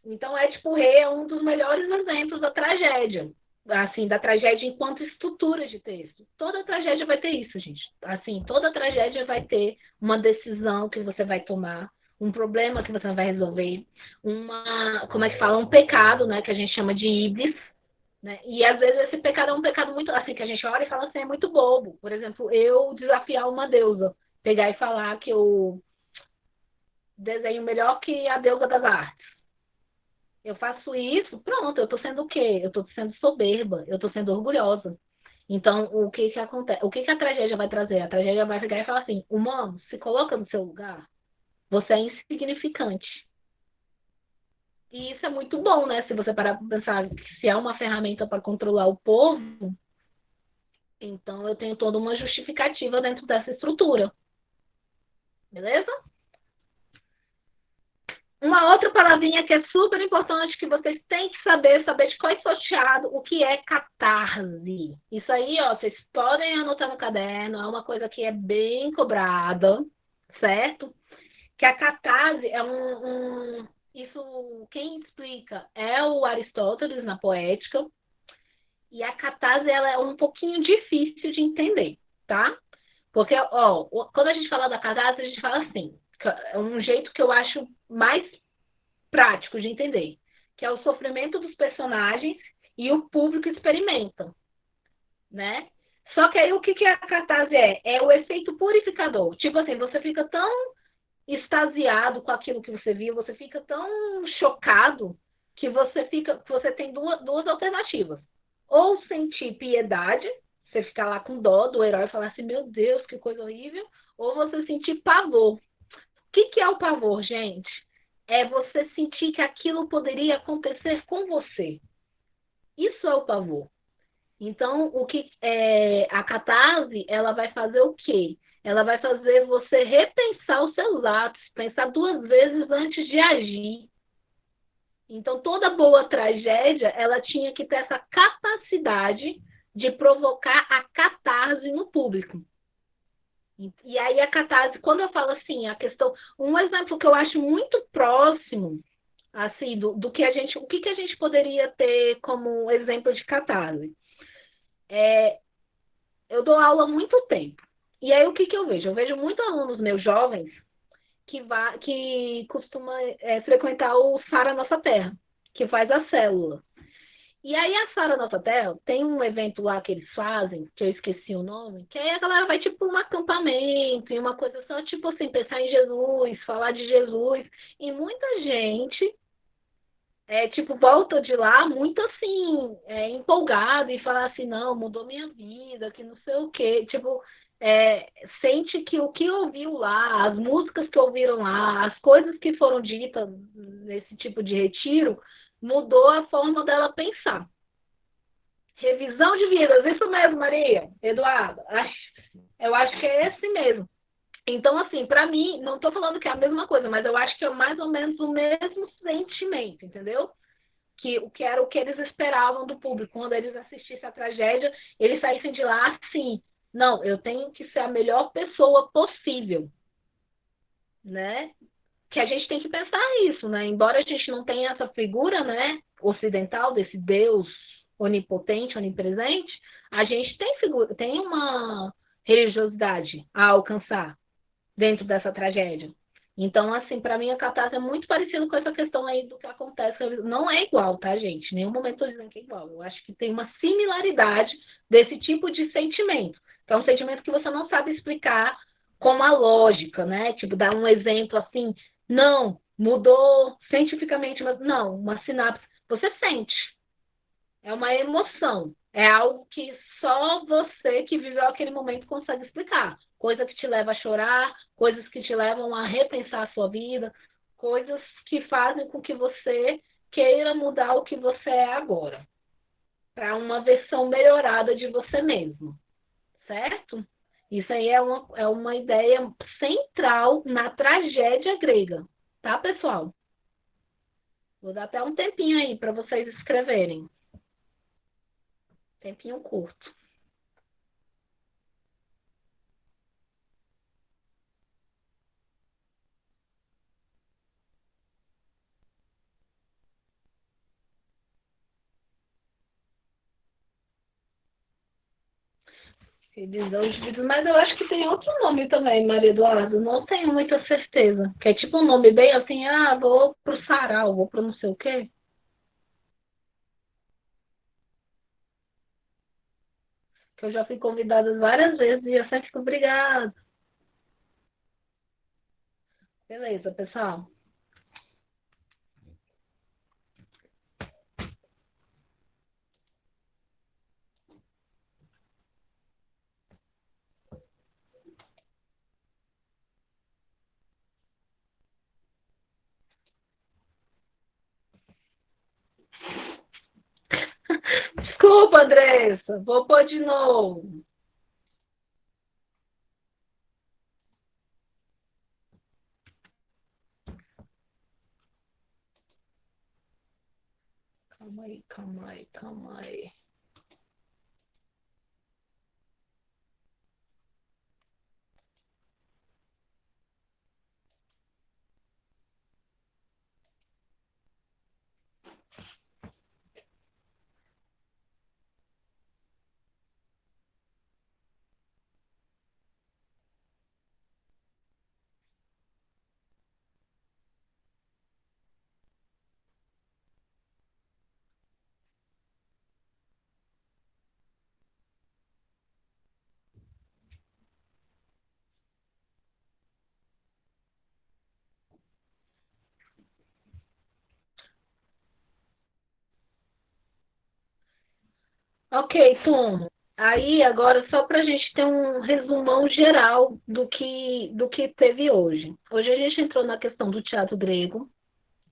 Speaker 1: Então, Édipo Rei é um dos melhores exemplos da tragédia, assim, da tragédia enquanto estrutura de texto. Toda tragédia vai ter isso, gente. Assim, toda tragédia vai ter uma decisão que você vai tomar, um problema que você vai resolver, como é que fala, um pecado, né, que a gente chama de iblis, né? E às vezes esse pecado é um pecado muito, assim, que a gente olha e fala assim, é muito bobo. Por exemplo, eu desafiar uma deusa, pegar e falar que eu desenho melhor que a deusa das artes. Eu faço isso, pronto, eu estou sendo o quê? Eu estou sendo soberba, eu estou sendo orgulhosa. Então, o que que acontece? O que que a tragédia vai trazer? A tragédia vai chegar e falar assim: humano, se coloca no seu lugar, você é insignificante. E isso é muito bom, né? Se você parar para pensar que se é uma ferramenta para controlar o povo, então eu tenho toda uma justificativa dentro dessa estrutura. Beleza? Uma outra palavrinha que é super importante que vocês têm que saber de qual é sorteado, o que é catarse. Isso aí, ó, vocês podem anotar no caderno, é uma coisa que é bem cobrada, certo? Que a catarse é isso, quem explica é o Aristóteles na Poética, e a catarse ela é um pouquinho difícil de entender, tá? Porque, ó, quando a gente fala da catarse, a gente fala assim, é um jeito que eu acho mais prático de entender, que é o sofrimento dos personagens e o público experimenta, né? Só que aí o que a catarse é? É o efeito purificador. Tipo assim, você fica tão extasiado com aquilo que você viu, você fica tão chocado que você tem duas alternativas. Ou sentir piedade, você ficar lá com dó do herói e falar assim, meu Deus, que coisa horrível, ou você sentir pavor. O que é o pavor, gente? É você sentir que aquilo poderia acontecer com você. Isso é o pavor. Então, a catarse, ela vai fazer o quê? Ela vai fazer você repensar os seus atos, pensar duas vezes antes de agir. Então, toda boa tragédia, ela tinha que ter essa capacidade de provocar a catarse no público. E aí a catarse, quando eu falo assim, a questão, um exemplo que eu acho muito próximo assim, do que o que a gente poderia ter como exemplo de catarse. Eu dou aula há muito tempo. E aí o que eu vejo? Eu vejo muitos alunos meus jovens que costumam frequentar o Sara Nossa Terra, que faz a célula. E aí a Sara Nossa Terra tem um evento lá que eles fazem, que eu esqueci o nome, que aí a galera vai tipo um acampamento e uma coisa só, tipo assim, pensar em Jesus, falar de Jesus. E muita gente tipo, volta de lá muito assim, empolgado e falar assim, não, mudou minha vida, que não sei o quê. Tipo, sente que o que ouviu lá, as músicas que ouviram lá, as coisas que foram ditas nesse tipo de retiro, mudou a forma dela pensar. Revisão de vidas, isso mesmo, Maria, Eduardo. Eu acho que é esse mesmo. Então, assim, para mim, não estou falando que é a mesma coisa, mas eu acho que é mais ou menos o mesmo sentimento, entendeu? Que era o que eles esperavam do público. Quando eles assistissem a tragédia, eles saíssem de lá assim, não, eu tenho que ser a melhor pessoa possível, né? que a gente tem que pensar isso, né? Embora a gente não tenha essa figura, né, ocidental desse Deus onipotente, onipresente, a gente tem figura, tem uma religiosidade a alcançar dentro dessa tragédia. Então, assim, para mim a catarse é muito parecido com essa questão aí do que acontece. Não é igual, tá, gente? Em nenhum momento eu tô dizendo que é igual. Eu acho que tem uma similaridade desse tipo de sentimento. Então, é um sentimento que você não sabe explicar com a lógica, né? Tipo, dar um exemplo assim, não, mudou cientificamente, mas não, uma sinapse. Você sente, é uma emoção. É algo que só você que viveu aquele momento consegue explicar. Coisa que te leva a chorar, coisas que te levam a repensar a sua vida, coisas que fazem com que você queira mudar o que você é agora, para uma versão melhorada de você mesmo, certo? Isso aí é uma ideia central na tragédia grega, tá, pessoal? Vou dar até um tempinho aí para vocês escreverem. Tempinho curto. Revisão de vídeos, mas eu acho que tem outro nome também, Maria Eduardo. Não tenho muita certeza. Que é tipo um nome bem assim, ah, vou pro sarau, vou pro não sei o quê. Que eu já fui convidada várias vezes e eu sempre fico obrigada. Beleza, pessoal. Desculpa, Andressa. Vou pôr de novo. Calma aí, calma aí, calma aí. Ok, Tom. Aí, agora, só para a gente ter um resumão geral do que teve hoje. Hoje a gente entrou na questão do teatro grego,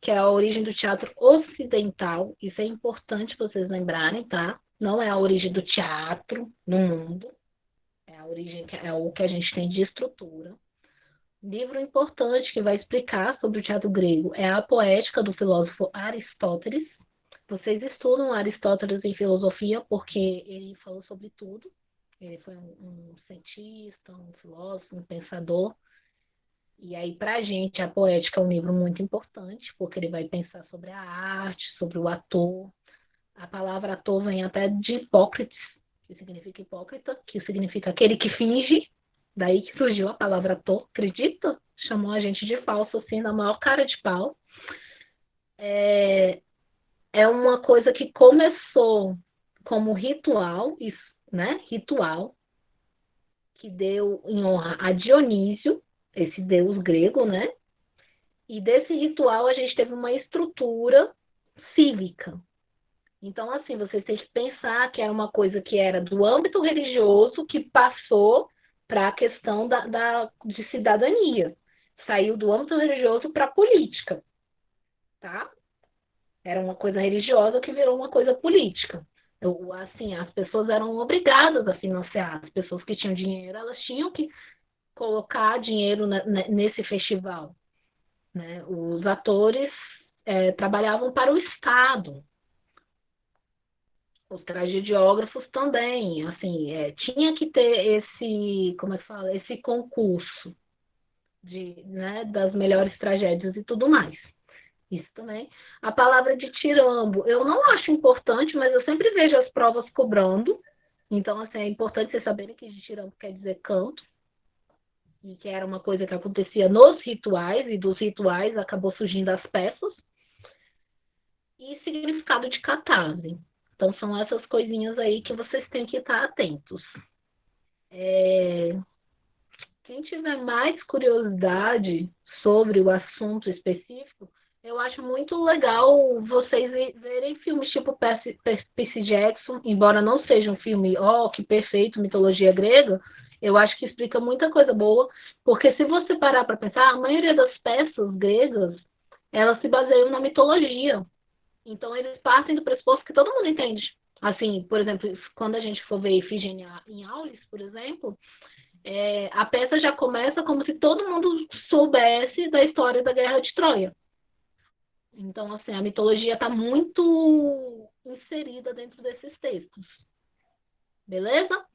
Speaker 1: que é a origem do teatro ocidental. Isso é importante vocês lembrarem, tá? Não é a origem do teatro no mundo, é a origem é o que a gente tem de estrutura. Livro importante que vai explicar sobre o teatro grego é a Poética do filósofo Aristóteles. Vocês estudam Aristóteles em filosofia porque ele falou sobre tudo. Ele foi um cientista, um filósofo, um pensador. E aí, para a gente, a Poética é um livro muito importante, porque ele vai pensar sobre a arte, sobre o ator. A palavra ator vem até de Hipócrates, que significa hipócrita, que significa aquele que finge. Daí que surgiu a palavra ator, acredita? Chamou a gente de falso, assim, na maior cara de pau. É, é uma coisa que começou como ritual, isso, né? Ritual, que deu em honra a Dionísio, esse deus grego, né? E desse ritual a gente teve uma estrutura cívica. Então, assim, vocês têm que pensar que era uma coisa que era do âmbito religioso que passou para a questão de cidadania. Saiu do âmbito religioso para a política, tá? Era uma coisa religiosa que virou uma coisa política. Assim, as pessoas eram obrigadas a financiar. As pessoas que tinham dinheiro, elas tinham que colocar dinheiro nesse festival, né? Os atores trabalhavam para o Estado, os tragediógrafos também, assim, tinha que ter esse, como é que fala, esse concurso. né, das melhores tragédias e tudo mais. Isso também. A palavra de tirambo, eu não acho importante, mas eu sempre vejo as provas cobrando. Então, assim, é importante vocês saberem que de tirambo quer dizer canto, e que era uma coisa que acontecia nos rituais, e dos rituais acabou surgindo as peças, e significado de catarse. Então, são essas coisinhas aí que vocês têm que estar atentos. É, quem tiver mais curiosidade sobre o assunto específico, eu acho muito legal vocês verem filmes tipo Percy Jackson, embora não seja um filme, oh, que perfeito, mitologia grega, eu acho que explica muita coisa boa, porque se você parar para pensar, a maioria das peças gregas, elas se baseiam na mitologia. Então, eles partem do pressuposto que todo mundo entende. Assim, por exemplo, quando a gente for ver Ifigênia em Aulis, por exemplo, a peça já começa como se todo mundo soubesse da história da Guerra de Troia. Então, assim, a mitologia está muito inserida dentro desses textos. Beleza?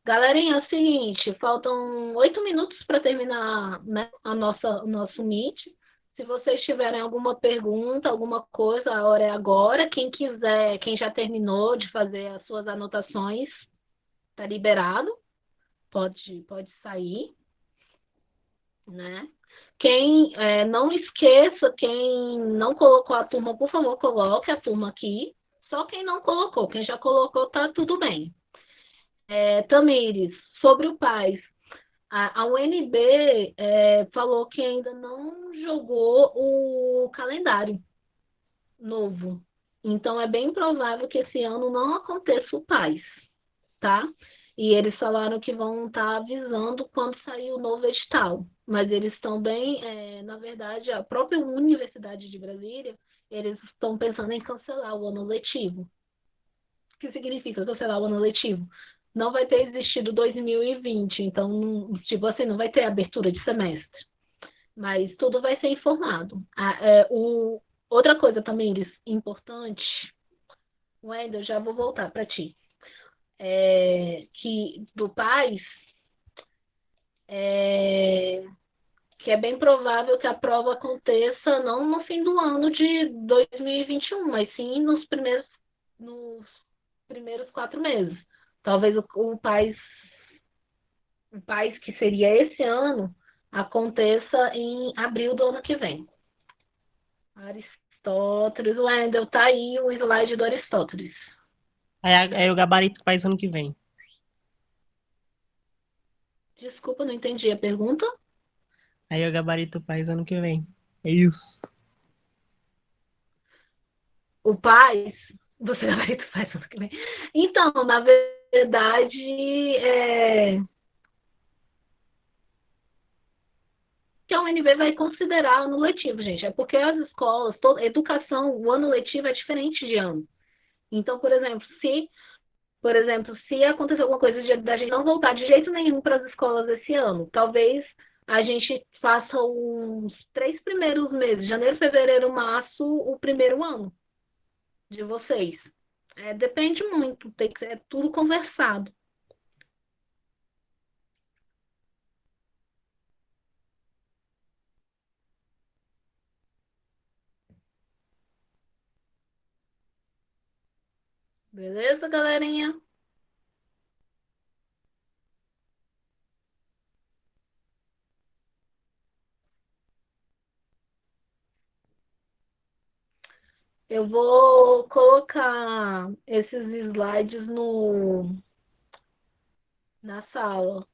Speaker 1: Galerinha, é o seguinte, faltam 8 minutos para terminar, né, o nosso Meet. Se vocês tiverem alguma pergunta, alguma coisa, a hora é agora. Quem quiser, quem já terminou de fazer as suas anotações, está liberado, pode sair, né? Não esqueça, quem não colocou a turma, por favor, coloque a turma aqui. Só quem não colocou, quem já colocou, tá tudo bem. Tamires, sobre o Paz, a UNB falou que ainda não jogou o calendário novo. Então, é bem provável que esse ano não aconteça o Paz, tá? E eles falaram que vão estar avisando quando sair o novo edital. Mas eles estão bem, na verdade, a própria Universidade de Brasília, eles estão pensando em cancelar o ano letivo. O que significa cancelar o ano letivo? Não vai ter existido 2020, então, tipo assim, não vai ter abertura de semestre. Mas tudo vai ser informado. Outra coisa também, importante, Wendel, já vou voltar para ti. Que do PAS, que é bem provável que a prova aconteça não no fim do ano de 2021, mas sim nos primeiros 4 meses. Talvez o PAS que seria esse ano aconteça em abril do ano que vem. Aristóteles, Wendel, tá aí o slide do Aristóteles.
Speaker 2: Aí o gabarito faz ano que vem.
Speaker 1: Desculpa, não entendi a pergunta.
Speaker 2: Aí o gabarito faz ano que vem. É isso.
Speaker 1: O PAS, você vai faz ano que vem. Então, na verdade, que a UNB vai considerar ano letivo, gente. É porque as escolas, educação, o ano letivo é diferente de ano. Então, por exemplo, se acontecer alguma coisa da gente não voltar de jeito nenhum para as escolas esse ano, talvez a gente faça os 3 primeiros meses, janeiro, fevereiro, março, o primeiro ano de vocês. Depende muito, tem que ser tudo conversado. Beleza, galerinha? Eu vou colocar esses slides na sala.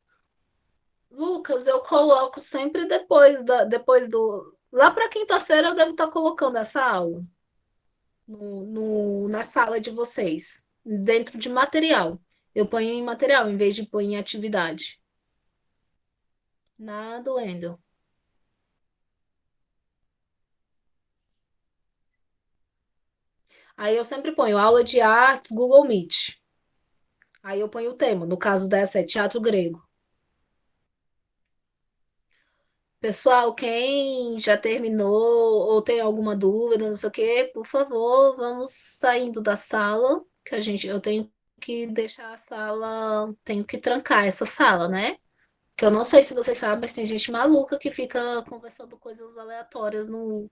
Speaker 1: Lucas, eu coloco sempre depois do. Lá para quinta-feira eu devo estar colocando essa aula na sala de vocês, dentro de material. Eu ponho em material em vez de pôr em atividade. Nada, Wendel. Aí eu sempre ponho aula de artes, Google Meet. Aí eu ponho o tema. No caso dessa é teatro grego. Pessoal, quem já terminou ou tem alguma dúvida, não sei o quê, por favor, vamos saindo da sala, eu tenho que deixar a sala, tenho que trancar essa sala, né? Que eu não sei se vocês sabem, mas tem gente maluca que fica conversando coisas aleatórias no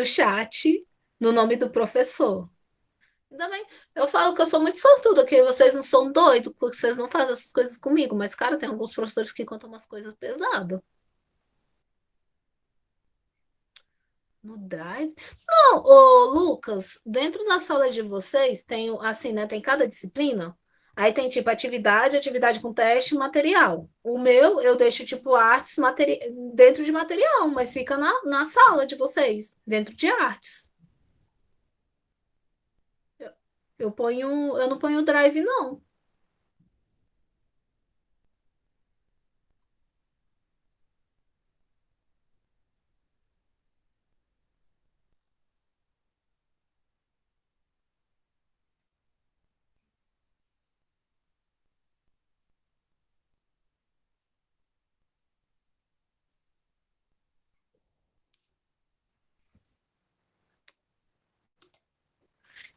Speaker 1: chat, no nome do professor. Ainda bem, eu falo que eu sou muito sortuda, que vocês não são doidos, porque vocês não fazem essas coisas comigo. Mas, cara, tem alguns professores que contam umas coisas pesadas. No Drive? Não, ô Lucas, dentro da sala de vocês tem assim, né? Tem cada disciplina. Aí tem tipo atividade, atividade com teste e material. O meu eu deixo tipo artes dentro de material, mas fica na sala de vocês, dentro de artes. Eu não ponho o Drive, não.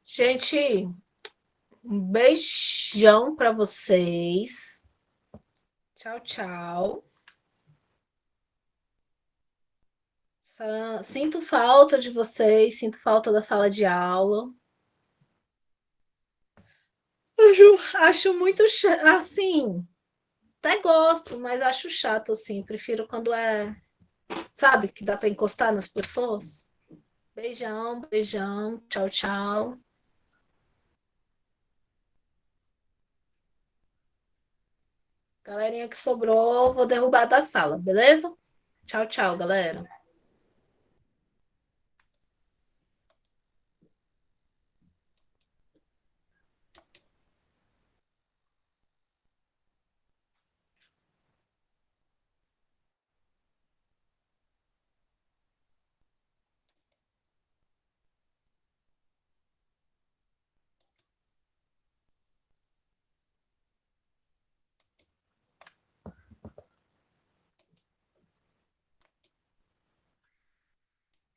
Speaker 1: Gente, um beijão para vocês. Tchau, tchau. Sinto falta de vocês, sinto falta da sala de aula. Acho muito assim, até gosto, mas acho chato assim. Prefiro quando é, sabe, que dá para encostar nas pessoas. Beijão, beijão, tchau, tchau. Galerinha que sobrou, vou derrubar da sala, beleza? Tchau, tchau, galera.